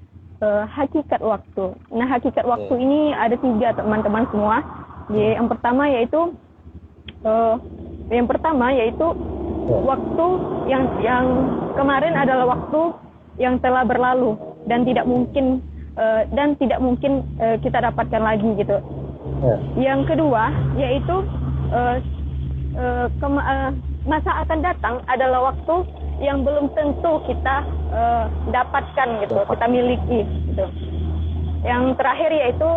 hakikat waktu. Nah, hakikat waktu ini ada 3 teman-teman semua. Yang pertama yaitu waktu yang kemarin adalah waktu yang telah berlalu dan tidak mungkin kita dapatkan lagi gitu. Yang kedua yaitu masa akan datang adalah waktu yang belum tentu kita dapatkan gitu, kita miliki gitu. Yang terakhir yaitu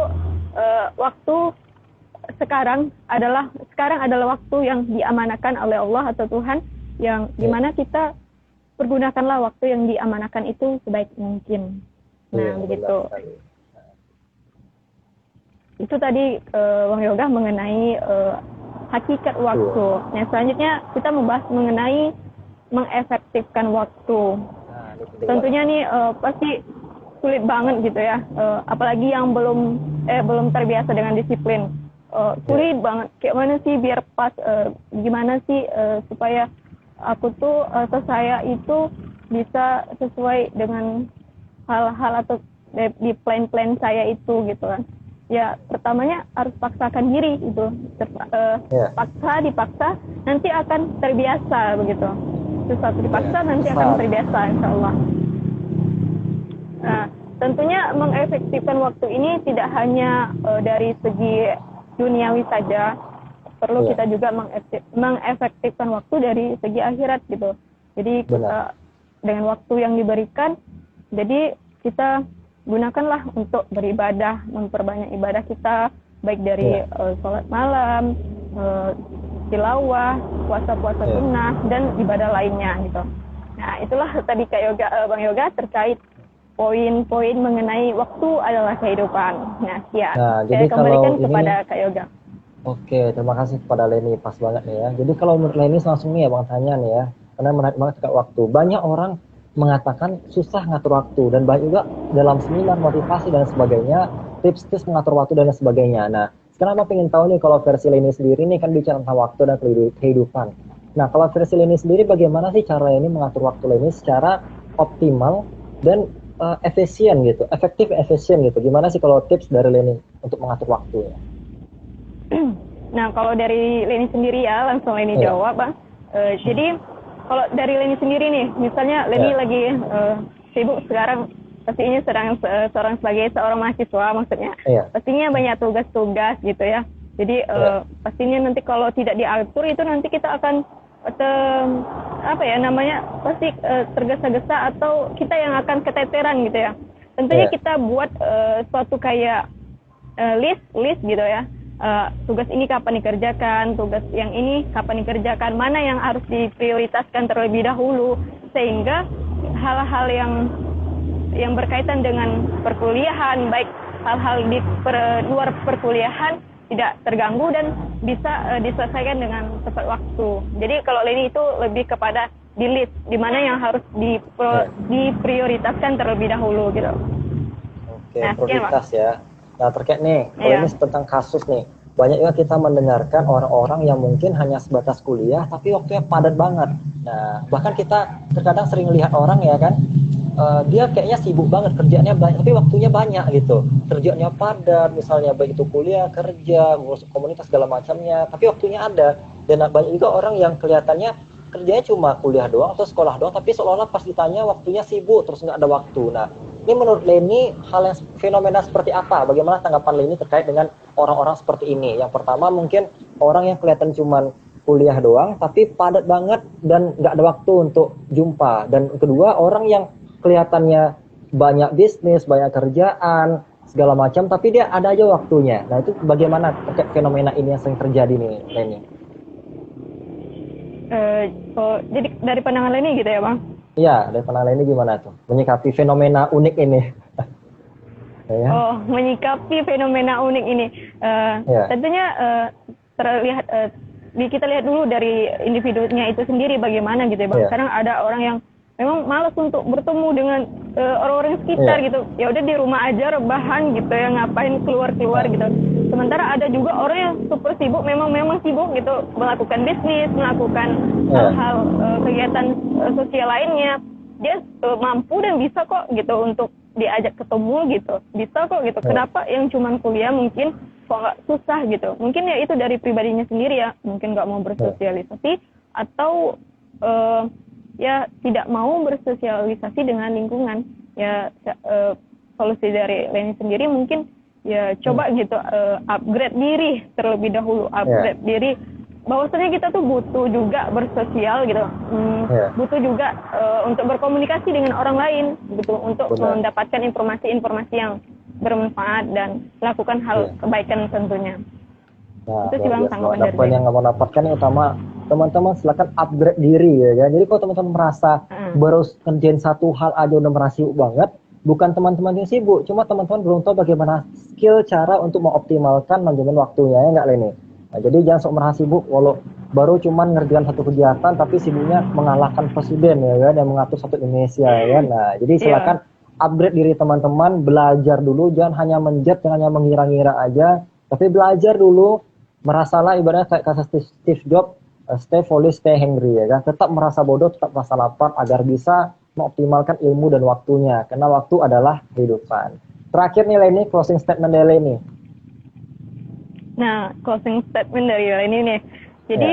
waktu sekarang adalah waktu yang diamanakan oleh Allah atau Tuhan, yang dimana kita pergunakanlah waktu yang diamanakan itu sebaik mungkin. Nah, begitu. Itu tadi Bang Yoga mengenai hakikat waktu. Nah, selanjutnya kita membahas mengenai mengefektifkan waktu. Tentunya nih pasti sulit banget gitu ya. Apalagi yang belum terbiasa dengan disiplin. Sulit banget. Kayak mana sih biar pas, gimana sih supaya aku tuh atau saya itu bisa sesuai dengan hal-hal atau di plan-plan saya itu gitu kan. Ya, pertamanya harus paksakan diri itu. Dipaksa, nanti akan terbiasa begitu. Sesuatu dipaksa nanti akan terbiasa, insya Allah. Nah, tentunya mengefektifkan waktu ini tidak hanya dari segi duniawi saja, perlu kita juga mengefektifkan waktu dari segi akhirat gitu. Jadi kita dengan waktu yang diberikan, jadi kita gunakanlah untuk beribadah, memperbanyak ibadah kita, baik dari sholat malam, tilawah, puasa-puasa sunnah, dan ibadah lainnya gitu. Nah, itulah tadi Bang Yoga terkait poin-poin mengenai waktu adalah kehidupan. Nah, saya kembalikan kepada Kak Yoga. Oke, terima kasih kepada Leni, pas banget nih ya. Jadi kalau menurut Leni langsung nih ya Bang tanya nih ya, karena menarik banget terkait waktu. Banyak orang mengatakan susah ngatur waktu, dan banyak juga dalam seminar motivasi dan sebagainya, tips-tips mengatur waktu dan sebagainya. Nah, sekarang Abang pengen tahu nih kalau versi Leni sendiri nih kan bicara tentang waktu dan kehidupan. Nah, kalau versi Leni sendiri bagaimana sih cara ini mengatur waktu Leni secara optimal dan efisien gitu, efektif efisien gitu. Gimana sih kalau tips dari Leni untuk mengatur waktu ya? Nah, kalau dari Leni sendiri ya, langsung Leni jawab, Bang. Jadi, kalau dari Leni sendiri nih, misalnya Leni lagi sibuk sekarang, pastinya sebagai seorang mahasiswa maksudnya, pastinya banyak tugas-tugas gitu ya. Jadi, pastinya nanti kalau tidak diatur itu nanti kita akan pasti tergesa-gesa atau kita yang akan keteteran gitu ya. Tentunya kita buat suatu kayak list gitu ya. Tugas ini kapan dikerjakan, tugas yang ini kapan dikerjakan, mana yang harus diprioritaskan terlebih dahulu, sehingga hal-hal yang berkaitan dengan perkuliahan, baik hal-hal di luar perkuliahan tidak terganggu dan bisa diselesaikan dengan tepat waktu. Jadi kalau Leni itu lebih kepada di list di mana yang harus diprioritaskan terlebih dahulu gitu. Oke, prioritas ya. Nah, terkait nih, kalau ini tentang kasus nih, banyak juga kita mendengarkan orang-orang yang mungkin hanya sebatas kuliah, tapi waktunya padat banget. Nah, bahkan kita terkadang sering lihat orang ya kan, dia kayaknya sibuk banget, kerjaannya banyak, tapi waktunya banyak gitu. Kerjaannya padat, misalnya baik itu kuliah, kerja, ngurus komunitas segala macamnya, tapi waktunya ada. Dan banyak juga orang yang kelihatannya kerjanya cuma kuliah doang atau sekolah doang, tapi seolah-olah pas ditanya waktunya sibuk, terus nggak ada waktu. Nah, ini menurut Leni, hal yang fenomena seperti apa? Bagaimana tanggapan Leni terkait dengan orang-orang seperti ini? Yang pertama mungkin orang yang kelihatan cuma kuliah doang, tapi padat banget dan nggak ada waktu untuk jumpa. Dan kedua, orang yang kelihatannya banyak bisnis, banyak kerjaan, segala macam, tapi dia ada aja waktunya. Nah, itu bagaimana terkait fenomena ini yang sering terjadi nih, Leni? Jadi dari pandangan Leni gitu ya, Bang? Iya, dari pandangan Leni gimana tuh? Menyikapi fenomena unik ini. Ya. Oh, menyikapi fenomena unik ini. Tentunya terlihat, kita lihat dulu dari individunya itu sendiri bagaimana gitu ya, Bang. Sekarang ada orang yang memang malas untuk bertemu dengan orang-orang sekitar gitu. Ya udah di rumah aja rebahan gitu ya, ngapain keluar-keluar gitu. Sementara ada juga orang yang super sibuk, memang sibuk gitu, melakukan bisnis, melakukan hal-hal kegiatan sosial lainnya. Dia mampu dan bisa kok gitu untuk diajak ketemu gitu, bisa kok gitu. Kenapa yang cuman kuliah mungkin kok nggak susah gitu? Mungkin ya itu dari pribadinya sendiri ya, mungkin nggak mau bersosialisasi atau ya tidak mau bersosialisasi dengan lingkungan. Ya solusi dari Leni sendiri mungkin ya coba gitu upgrade diri terlebih dahulu, upgrade diri. Bahwasanya kita tuh butuh juga bersosial gitu, butuh juga untuk berkomunikasi dengan orang lain, gitu, untuk mendapatkan informasi-informasi yang bermanfaat dan melakukan hal kebaikan tentunya. Nah, itu sih Bang tanggapan dari saya. Yang mau dapatkan yang utama, teman-teman silakan upgrade diri ya kan. Jadi kalau teman-teman merasa baru kerjain satu hal aja udah merasa sibuk banget, bukan teman-teman yang sibuk, cuma teman-teman belum tahu bagaimana skill cara untuk mengoptimalkan manajemen waktunya ya nggak Leni. Nah, jadi jangan sok merasa sibuk walau baru cuman ngerjain satu kegiatan tapi sibuknya mengalahkan presiden ya kan yang mengatur satu Indonesia ya kan. Nah, jadi silakan upgrade diri teman-teman, belajar dulu, jangan hanya menjat, jangan hanya mengira-ngira aja, tapi belajar dulu. Merasalah ibaratnya kayak kata Steve Jobs, stay foolish, stay hungry ya kan. Tetap merasa bodoh, tetap merasa lapar agar bisa mengoptimalkan ilmu dan waktunya. Karena waktu adalah kehidupan. Terakhir nih Leni, closing statement dari Leni. Nah, closing statement dari Leni nih. Jadi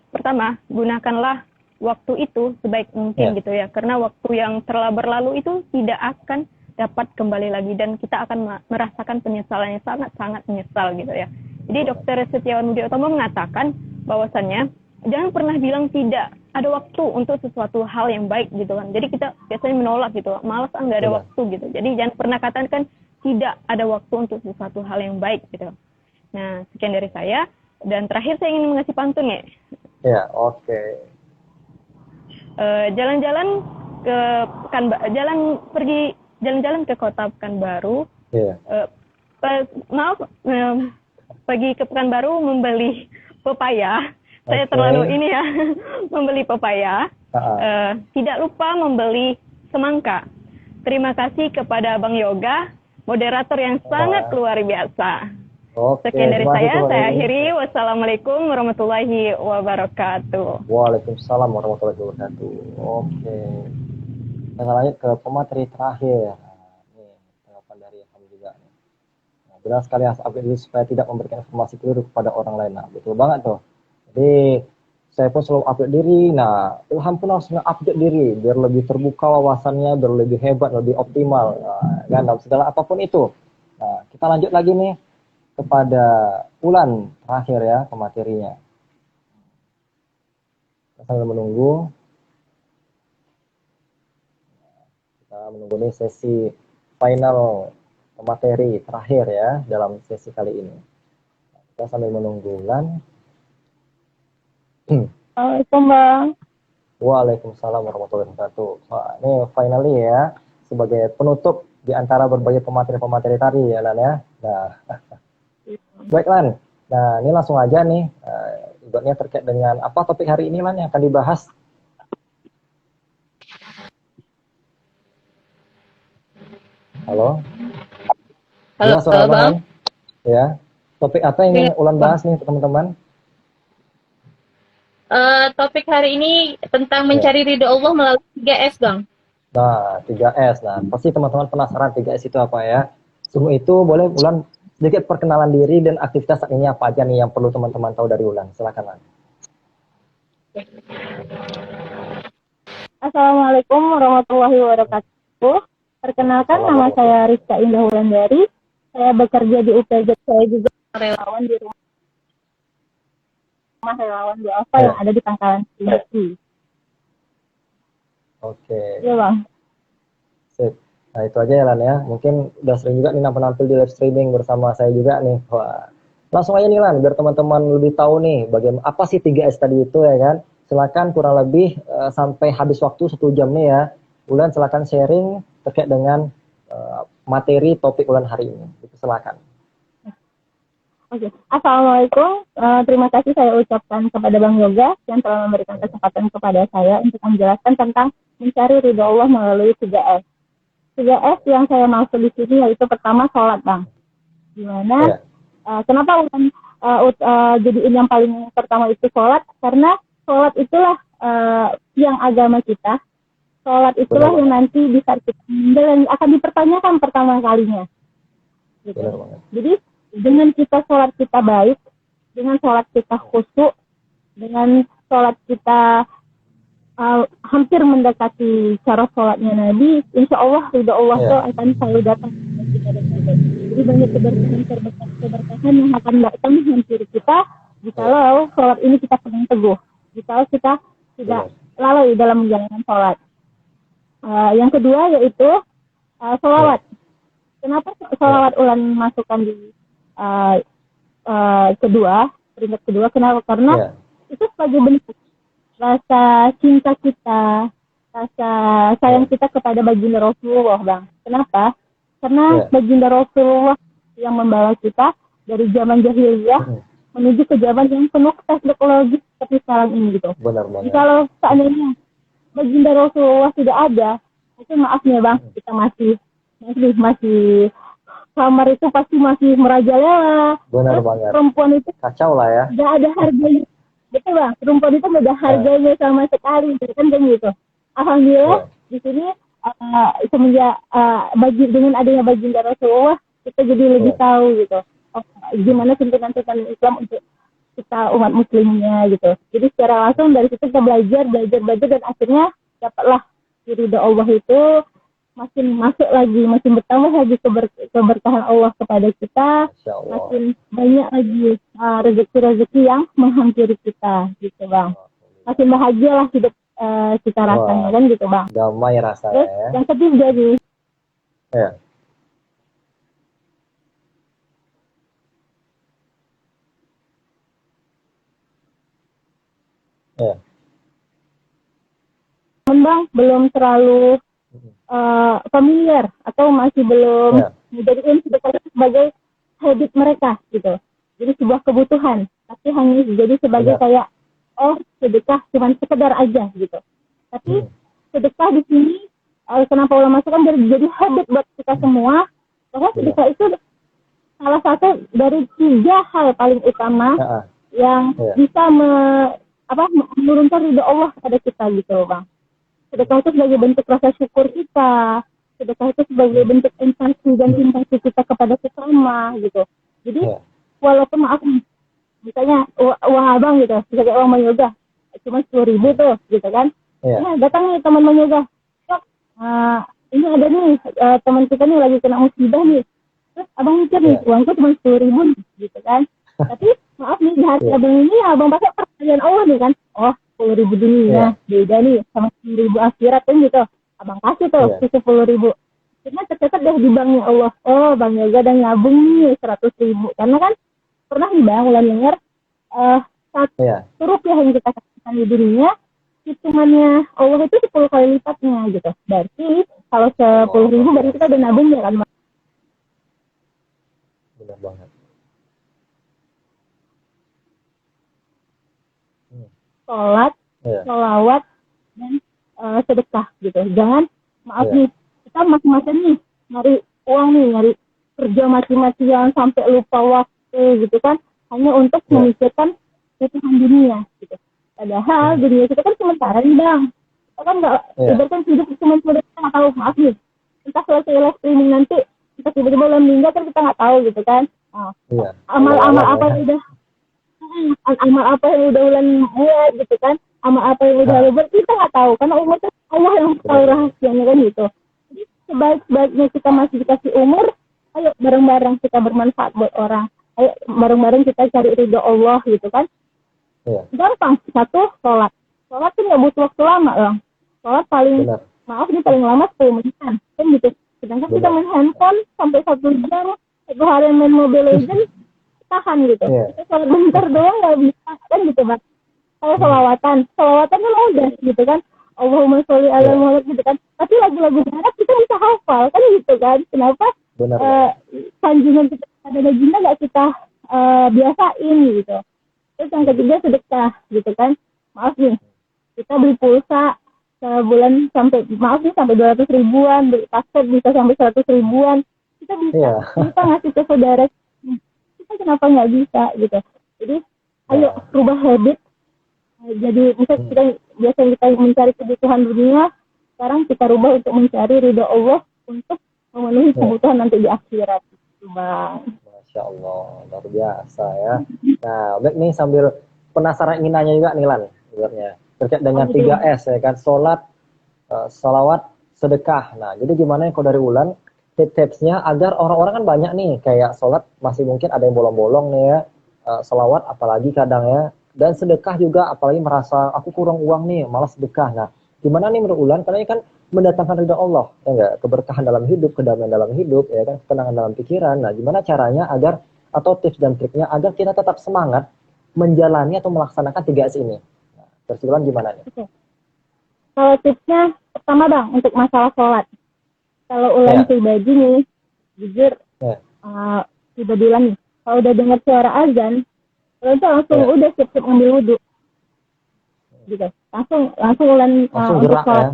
pertama, gunakanlah waktu itu sebaik mungkin gitu ya. Karena waktu yang telah berlalu itu tidak akan dapat kembali lagi dan kita akan merasakan penyesalan yang sangat-sangat menyesal gitu ya. Jadi Dr. Setiawan Budi Utomo mengatakan bahwasannya jangan pernah bilang tidak ada waktu untuk sesuatu hal yang baik gitu kan. Jadi kita biasanya menolak gitu, malas nggak ada waktu gitu. Jadi jangan pernah katakan tidak ada waktu untuk sesuatu hal yang baik gitu. Nah, sekian dari saya dan terakhir saya ingin mengasih pantun ya. Ya, oke. Jalan-jalan ke jalan-jalan ke kota Pekanbaru. Pergi ke Pekanbaru membeli pepaya. Saya terlalu ini ya, membeli pepaya. Tidak lupa membeli semangka. Terima kasih kepada Bang Yoga, moderator yang sangat luar biasa. Sekian dari saya akhiri. Wassalamualaikum warahmatullahi wabarakatuh. Waalaikumsalam warahmatullahi wabarakatuh. Oke. Kita lanjut ke pemateri terakhir. Nih, tanggapan dari Ham juga nih. Nah, benar sekali harus update diri supaya tidak memberikan informasi keliru kepada orang lain. Nah, betul banget tuh. Jadi, saya pun selalu update diri. Nah, Ilham pun harus nge-update diri biar lebih terbuka wawasannya, biar lebih hebat, lebih optimal. Nah, kan dalam segala apapun itu. Nah, kita lanjut lagi nih kepada Ulan terakhir ya pematerinya. Kita sambil menunggu. Menunggu nih sesi final materi terakhir ya dalam sesi kali ini. Kita sambil menunggu Lan. Assalamualaikum Bang. Waalaikumsalam warahmatullahi wabarakatuh. Nah, ini finally ya sebagai penutup di antara berbagai pemateri-pemateri tadi ya Lan ya. Nah, baik Lan. Nah ini langsung aja nih Ibaratnya terkait dengan apa topik hari ini Lan yang akan dibahas? Halo? Halo, Dengar suara halo Abang Bang. Lan? Ya. Topik apa yang ingin Ulan bahas nih teman-teman? Topik hari ini tentang Ya. mencari ridho Allah melalui 3S, Bang. Nah, 3S. Nah, pasti teman-teman penasaran 3S itu apa ya? Sebelum itu boleh Ulan sedikit perkenalan diri dan aktivitas saat ini apa aja nih yang perlu teman-teman tahu dari Ulan. Silakan Lan. Assalamualaikum warahmatullahi wabarakatuh. Perkenalkan, nama saya Rizka Indah Wulandari. Saya bekerja di UPJ. Saya juga relawan di rumah relawan duafa yang ada di Pangkalan Tinggi. Oke. Iya Bang. Sip. Nah itu aja ya Lan ya. Mungkin udah sering juga nih penampil di live streaming bersama saya juga nih. Wah. Langsung aja nih Lan, biar teman-teman lebih tahu nih bagaimana apa sih 3S tadi itu ya kan. Silakan kurang lebih sampai habis waktu 1 jam nih ya. Ulan silakan sharing terkait dengan materi topik Ulan hari ini. Itu silakan. Oke. Assalamualaikum. Terima kasih saya ucapkan kepada Bang Yoga yang telah memberikan kesempatan kepada saya untuk menjelaskan tentang mencari ridho Allah melalui 3S. 3S yang saya maksud di sini yaitu pertama sholat Bang. Dimana kenapa Ulan jadiin yang paling pertama itu sholat? Karena sholat itulah yang agama kita. Sholat itulah yang nanti bisa kita dan akan dipertanyakan pertama kalinya. Gitu. Jadi dengan kita sholat kita baik, dengan sholat kita khusyuk, dengan sholat kita hampir mendekati cara sholatnya Nabi, insya Allah ridho Allah itu akan selalu datang kepada kita dan kita. Jadi banyak keberkahan yang akan datang hampir kita jikalau sholat ini kita pegang teguh, jikalau kita tidak lalai dalam menjalankan sholat. Yang kedua yaitu sholawat. Kenapa sholawat Ulan masukkan di peringkat kedua? Kenapa? Karena itu sebagai bentuk rasa cinta kita, rasa sayang kita kepada baginda Rasulullah, Bang. Kenapa? Karena baginda Rasulullah yang membawa kita dari zaman jahiliyah menuju ke zaman yang penuh teknologi seperti sekarang ini gitu. Jadi kalau seandainya baginda Rasulullah tidak ada, itu maafnya Bang, kita masih kamar itu pasti masih merajalela. Benar banget. Perempuan itu kacau lah ya. Gak ada harganya. Betul Bang, perempuan itu gak ada harganya sama sekali, kan gitu. Alhamdulillah di sini semenjak dengan adanya baginda Rasulullah kita jadi lebih tahu gitu. Gimana tuntunan Islam untuk kita umat muslimnya gitu. Jadi secara langsung dari situ kita belajar dan akhirnya dapatlah ridho Allah itu makin masuk lagi, makin bertambah lagi keberkahan Allah kepada kita, makin banyak lagi rezeki-rezeki yang menghampiri kita, gitu Bang. Makin bahagialah hidup kita rasanya kan gitu Bang. Damai rasanya. Terus, yang ketiga nih. Bang belum terlalu familiar atau masih belum menjadikan sedekah sebagai habit mereka gitu. Jadi sebuah kebutuhan, tapi hanya jadi sebagai kayak sedekah cuma sekedar aja gitu. Tapi sedekah di sini kenapa ulama masukkan jadi habit buat kita semua, bahwa sedekah itu salah satu dari 3 hal paling utama yang bisa menurunkan ridho Allah kepada kita gitu Bang. Sedekah itu sebagai bentuk rasa syukur kita. Sedekah itu sebagai bentuk empati dan simpati kita kepada sesama gitu. Jadi walaupun maaf misalnya uang abang gitu, sebagai uang Bang cuma 10.000 tuh gitu kan. Nah datang nih teman Bang Yoga. Ini ada nih teman kita nih lagi kena musibah nih. Terus abang mikir nih uangku cuma 10.000 gitu kan. Tapi maaf nih di hati abang ini abang pakai pertanyaan Allah nih kan. 10.000 dunia beda nih sama 10.000 akhirat kan gitu. Abang kasih tuh 10.000. Cuma tercatat deh di banknya Allah. Bang Yoga dan nabung nih 100.000. Karena kan pernah nih Bang Ulan denger satu rupiah yang kita kasihkan di dunia hitungannya Allah itu 10 kali lipatnya gitu. Berarti kalau 10.000 berarti kita udah nabung ya kan. Benar banget. sholat, sholawat, dan sedekah gitu. Jangan, maaf nih, kita masing-masing nih nyari uang nih, nyari kerja mati-matian sampai lupa waktu gitu kan, hanya untuk memikirkan kebutuhan dunia gitu. Padahal dunia kita kan sementara nih bang, kita kan nggak, ibaratkan hidup cuma sementara, kita nggak tahu, maaf nih, kita selesai live streaming nanti, kita tiba-tiba udah meninggal kan kita nggak tahu gitu kan. Amal-amal apa yang udah amal apa yang udah ulan buat gitu kan, amal apa yang udah buat kita nggak tahu, karena umur itu Allah yang tahu rahasianya kan gitu. Jadi sebaik-baiknya kita masih dikasih umur, ayo bareng-bareng kita bermanfaat buat orang, ayo bareng-bareng kita cari ridho Allah gitu kan. Gampang. Satu, sholat tuh nggak butuh waktu lama loh. Sholat paling maaf nih paling lama 10 menitan kan gitu. Sedangkan kita main handphone sampai 1 jam, 1 hari main Mobile Legends tahan gitu. Kita sholat bentar doang nggak bisa kan gitu bang. Kalau sholawatan kan udah gitu kan, Allahumma sholli ala Muhammad gitu kan. Tapi lagu-lagu barat kita bisa hafal kan gitu kan. Kenapa sanjungan kita ada baginda nggak kita biasain gitu. Terus yang ketiga sedekah gitu kan. Maaf nih, kita beli pulsa sebulan sampai 200 ribuan, beli paket bisa sampai 100 ribuan. Kita bisa ngasih ke saudara. Kita kenapa nggak bisa gitu. Jadi ayo rubah habit. Jadi misalnya kita biasanya kita mencari kebutuhan dunia, sekarang kita rubah untuk mencari ridho Allah untuk memenuhi kebutuhan nanti di akhirat. Bang. Masya Allah, luar biasa ya. Nah, Bek nih sambil penasaran ingin nanya juga nih Lan, sebenarnya terkait dengan 3S ya kan, sholat, sholawat, sedekah. Nah, jadi gimana kalau dari Ulan tips-tipsnya agar orang-orang kan banyak nih kayak sholat masih mungkin ada yang bolong-bolong nih ya, sholawat apalagi kadang ya, dan sedekah juga apalagi merasa aku kurang uang nih, malas sedekah. Nah, gimana nih menurut Ulan, karena ini kan mendatangkan ridha Allah, ya enggak, keberkahan dalam hidup, kedamaian dalam hidup, ya kan, ketenangan dalam pikiran. Nah, gimana caranya agar atau tips dan triknya agar kita tetap semangat menjalani atau melaksanakan 3S ini? Nah, Ulan gimana nih? Kalau tipsnya pertama bang untuk masalah sholat. Kalau Ulan pribadi nih, jujur pribadi Ulan nih, kalau udah dengar suara azan, Ulan tuh langsung udah siap-siap ambil wudhu, gitu. Langsung Ulan untuk sholat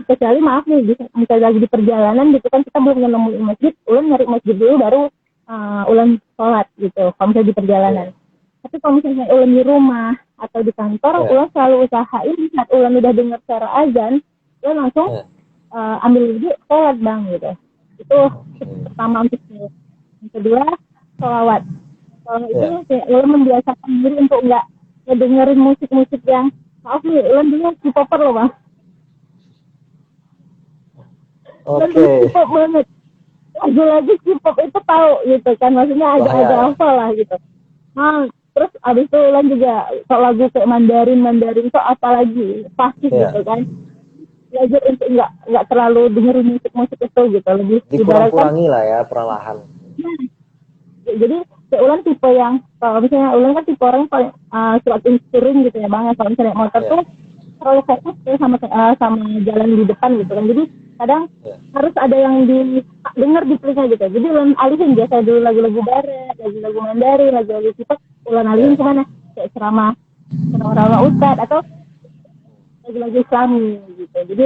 kecuali maaf nih, misalnya lagi di perjalanan gitu kan, kita belum nemuin masjid, Ulan nyari masjid dulu baru Ulan sholat gitu, kalau misalnya di perjalanan. Tapi kalau misalnya Ulan di rumah atau di kantor, Ulan selalu usahain saat Ulan udah dengar suara azan, Ulan langsung ambil wudhu, sholat bang gitu. Itu pertama untuk itu. Yang kedua, sholawat. Kalau itu Ulan membiasakan diri untuk nggak dengerin musik-musik yang, maaf nih, Ulan dulu K-popper loh bang. K-pop banget. Lagu-lagu K-pop itu tahu gitu kan, maksudnya agak hafal lah gitu. Nah, terus abis itu Ulan juga kalau lagu kayak Mandarin itu apalagi pasti gitu kan. Belajar untuk nggak terlalu dengerin musik itu gitu, lebih dikurang-kurangi lah ya perlahan. Jadi kayak Ulan tipe yang, kalau misalnya Ulan kan tipe orang yang paling suka steering gitu ya bang, kalau misalnya motor tuh terlalu fokus ya sama jalan di depan gitu kan. Jadi kadang harus ada yang didengar di telinga gitu. Jadi Ulan alihin biasa dulu lagu-lagu barat, lagu-lagu Mandarin, lagu-lagu K-pop, Ulan alihin kemana? Kayak ceramah ustad atau lagu-lagu Islami gitu. Jadi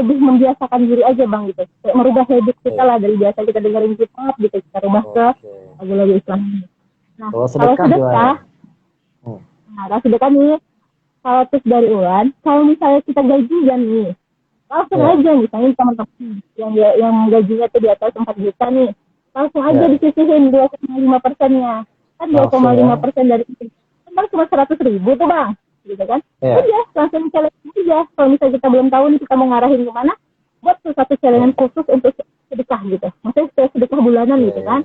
lebih membiasakan diri aja bang gitu. Kayak merubah habit kita lah, dari biasa kita dengerin K-pop gitu, kita rubah ke lagu-lagu Islami. Nah, kalau sedekah nih, kalau tips dari Ulan, kalau misalnya kita gajian nih, langsung aja misalnya teman-teman yang gajinya tuh di atas 4 juta nih, langsung aja disisihin 2,5%-nya. Kan 2,5% dari itu kan cuma 100 ribu tuh bang, gitu kan? Udah, langsung challenge aja. Kalau misalnya kita belum tahu nih kita mau ngarahin kemana, buat tuh satu challenge khusus untuk sedekah gitu. Maksudnya sedekah bulanan gitu kan.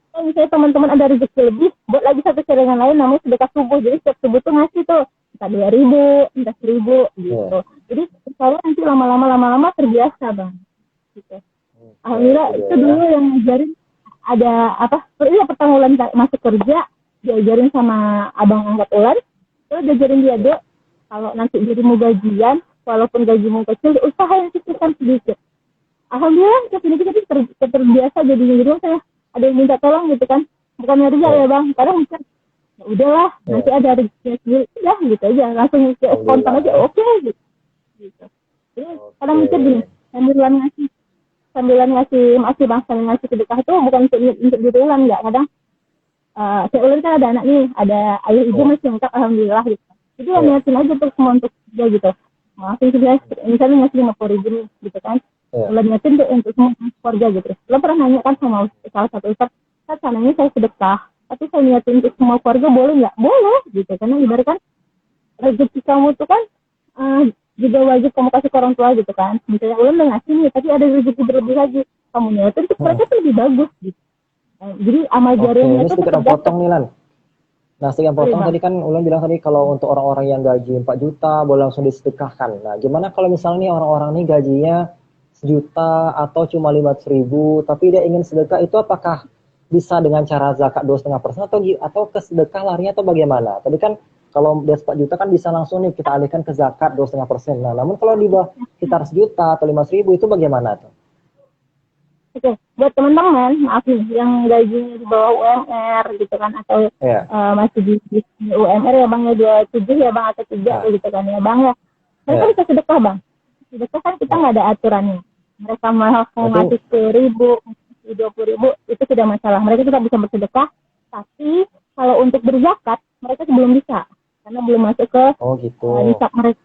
Kalau misalnya teman-teman ada rezeki lebih, buat lagi satu challenge lain namanya sedekah subuh. Jadi setiap subuh tuh ngasih tuh, entah 2.000, entah 1.000 gitu. Jadi kalau nanti lama-lama terbiasa bang. Gitu. Alhamdulillah itu dulu yang ngajarin ada ini pertama Ulan masuk kerja, diajarin sama abang angkat Ulan, terus diajarin dia, Dok, kalau nanti dirimu gajian, walaupun gajimu kecil, usahain sisihkan sedikit. Alhamdulillah, kita terbiasa jadinya. Jadi saya ada yang minta tolong gitu kan, bukan kerja ya bang, kadang Ya udahlah, nanti ada rezeki sendiri, udah gitu aja, langsung spontan aja, oke gitu. Jadi kadang mikir gini, sambilan ngasih masih bang, sambil ngasih sedekah itu bukan untuk diri ulan, nggak. Kadang saya ulan kan ada anak nih, ada ayah ibu masih lengkap, alhamdulillah gitu. Jadi ya niatin aja tuh semua untuk dia gitu. Maafin sebelah, misalnya ngasih 50.000 nih, gitu kan. Ulan niatin tuh untuk semua keluarga gitu. Lo pernah nanya kan sama salah satu ustaz, kan sananya saya sedekah, tapi saya niatin untuk semua keluarga boleh nggak? Boleh gitu, karena ibaratkan rezeki kamu tuh kan juga wajib kamu kasih ke orang tua gitu kan. Misalnya ulan udah ngasih nih, tapi ada rezeki berlebih lagi, kamu niatin untuk mereka tuh lebih bagus gitu. Jadi amal jariahnya itu sedikit potong nih Lan. Nah, sedikit potong tadi kan Ulan bilang tadi kalau untuk orang-orang yang gaji 4 juta boleh langsung disedekahkan. Nah, gimana kalau misalnya orang-orang ini gajinya 1 juta atau cuma 500.000 tapi dia ingin sedekah, itu apakah bisa dengan cara zakat 2,5% atau ke sedekah larinya atau bagaimana? Tadi kan kalau dia 4 juta kan bisa langsung nih kita alihkan ke zakat 2,5%. Nah, namun kalau di bawah sekitar 1 juta atau 500.000 itu bagaimana tuh? Oke, buat teman-teman, maaf nih, yang gajinya di bawah UMR gitu kan, atau masih di UMR ya bang, ya 27 ya bang, atau 3 gitu kan ya bang ya. Mereka bisa sedekah bang. Sedekah kan kita nggak ada aturannya. Mereka mau ngasih 10.000, 20.000, itu tidak masalah. Mereka tidak bisa bersedekah, tapi kalau untuk berzakat, mereka belum bisa. Karena belum masuk ke nisab mereka.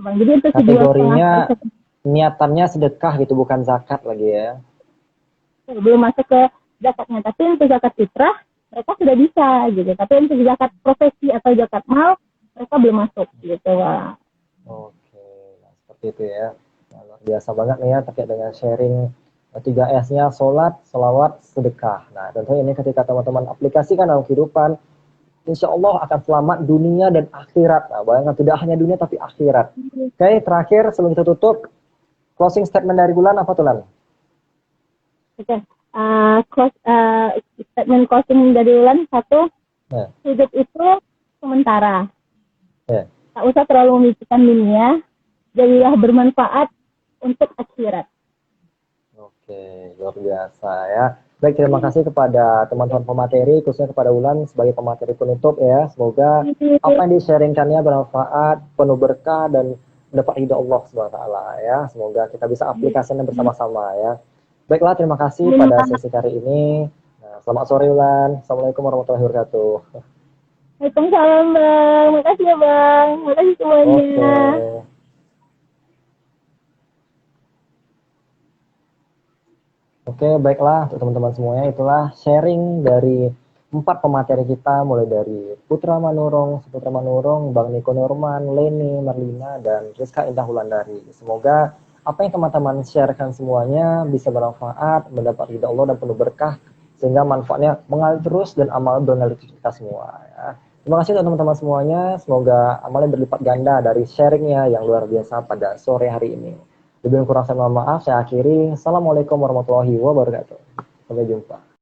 Bang, jadi itu kategorinya niatannya sedekah gitu, bukan zakat lagi ya. Belum masuk ke zakatnya, tapi untuk zakat fitrah mereka sudah bisa gitu, tapi untuk zakat profesi atau zakat mal mereka belum masuk gitu. Oke, nah seperti itu ya. Nah, luar biasa banget nih ya terkait dengan sharing 3S-nya, sholat, sholawat, sedekah. Nah tentunya ini ketika teman-teman aplikasikan dalam kehidupan, insya Allah akan selamat dunia dan akhirat. Nah bayangkan, tidak hanya dunia tapi akhirat. Oke, terakhir sebelum kita tutup, closing statement dari Ulan apa tuh Lan? Oke, statement closing dari Ulan satu, hidup itu sementara. Tak usah terlalu memikirkan dunia, jadilah bermanfaat untuk akhirat. Oke, luar biasa ya. Baik, terima kasih kepada teman-teman pemateri, khususnya kepada Ulan sebagai pemateri penutup ya. Semoga apa yang di-sharingkannya bermanfaat, penuh berkah, dan mendapat ridha Allah SWT ya. Semoga kita bisa aplikasikan bersama-sama ya. Baiklah, terima kasih pada sesi kali ini. Nah, selamat sore Ulan. Assalamualaikum warahmatullahi wabarakatuh. Waalaikumsalam bang. Makasih ya bang. Makasih semuanya. Oke, baiklah untuk teman-teman semuanya, itulah sharing dari 4 pemateri kita, mulai dari Putra Manurung, Suputra Manurung, Bang Niko Nurman, Leni, Marlina, dan Rizka Indah Wulandari. Semoga apa yang teman-teman sharekan semuanya bisa bermanfaat, mendapat ridha Allah dan penuh berkah, sehingga manfaatnya mengalir terus dan amal mengalir kita semua ya. Terima kasih teman-teman semuanya, semoga amalnya berlipat ganda dari sharingnya yang luar biasa pada sore hari ini. Lebih kurang saya mohon maaf, saya akhiri. Assalamualaikum warahmatullahi wabarakatuh. Sampai jumpa.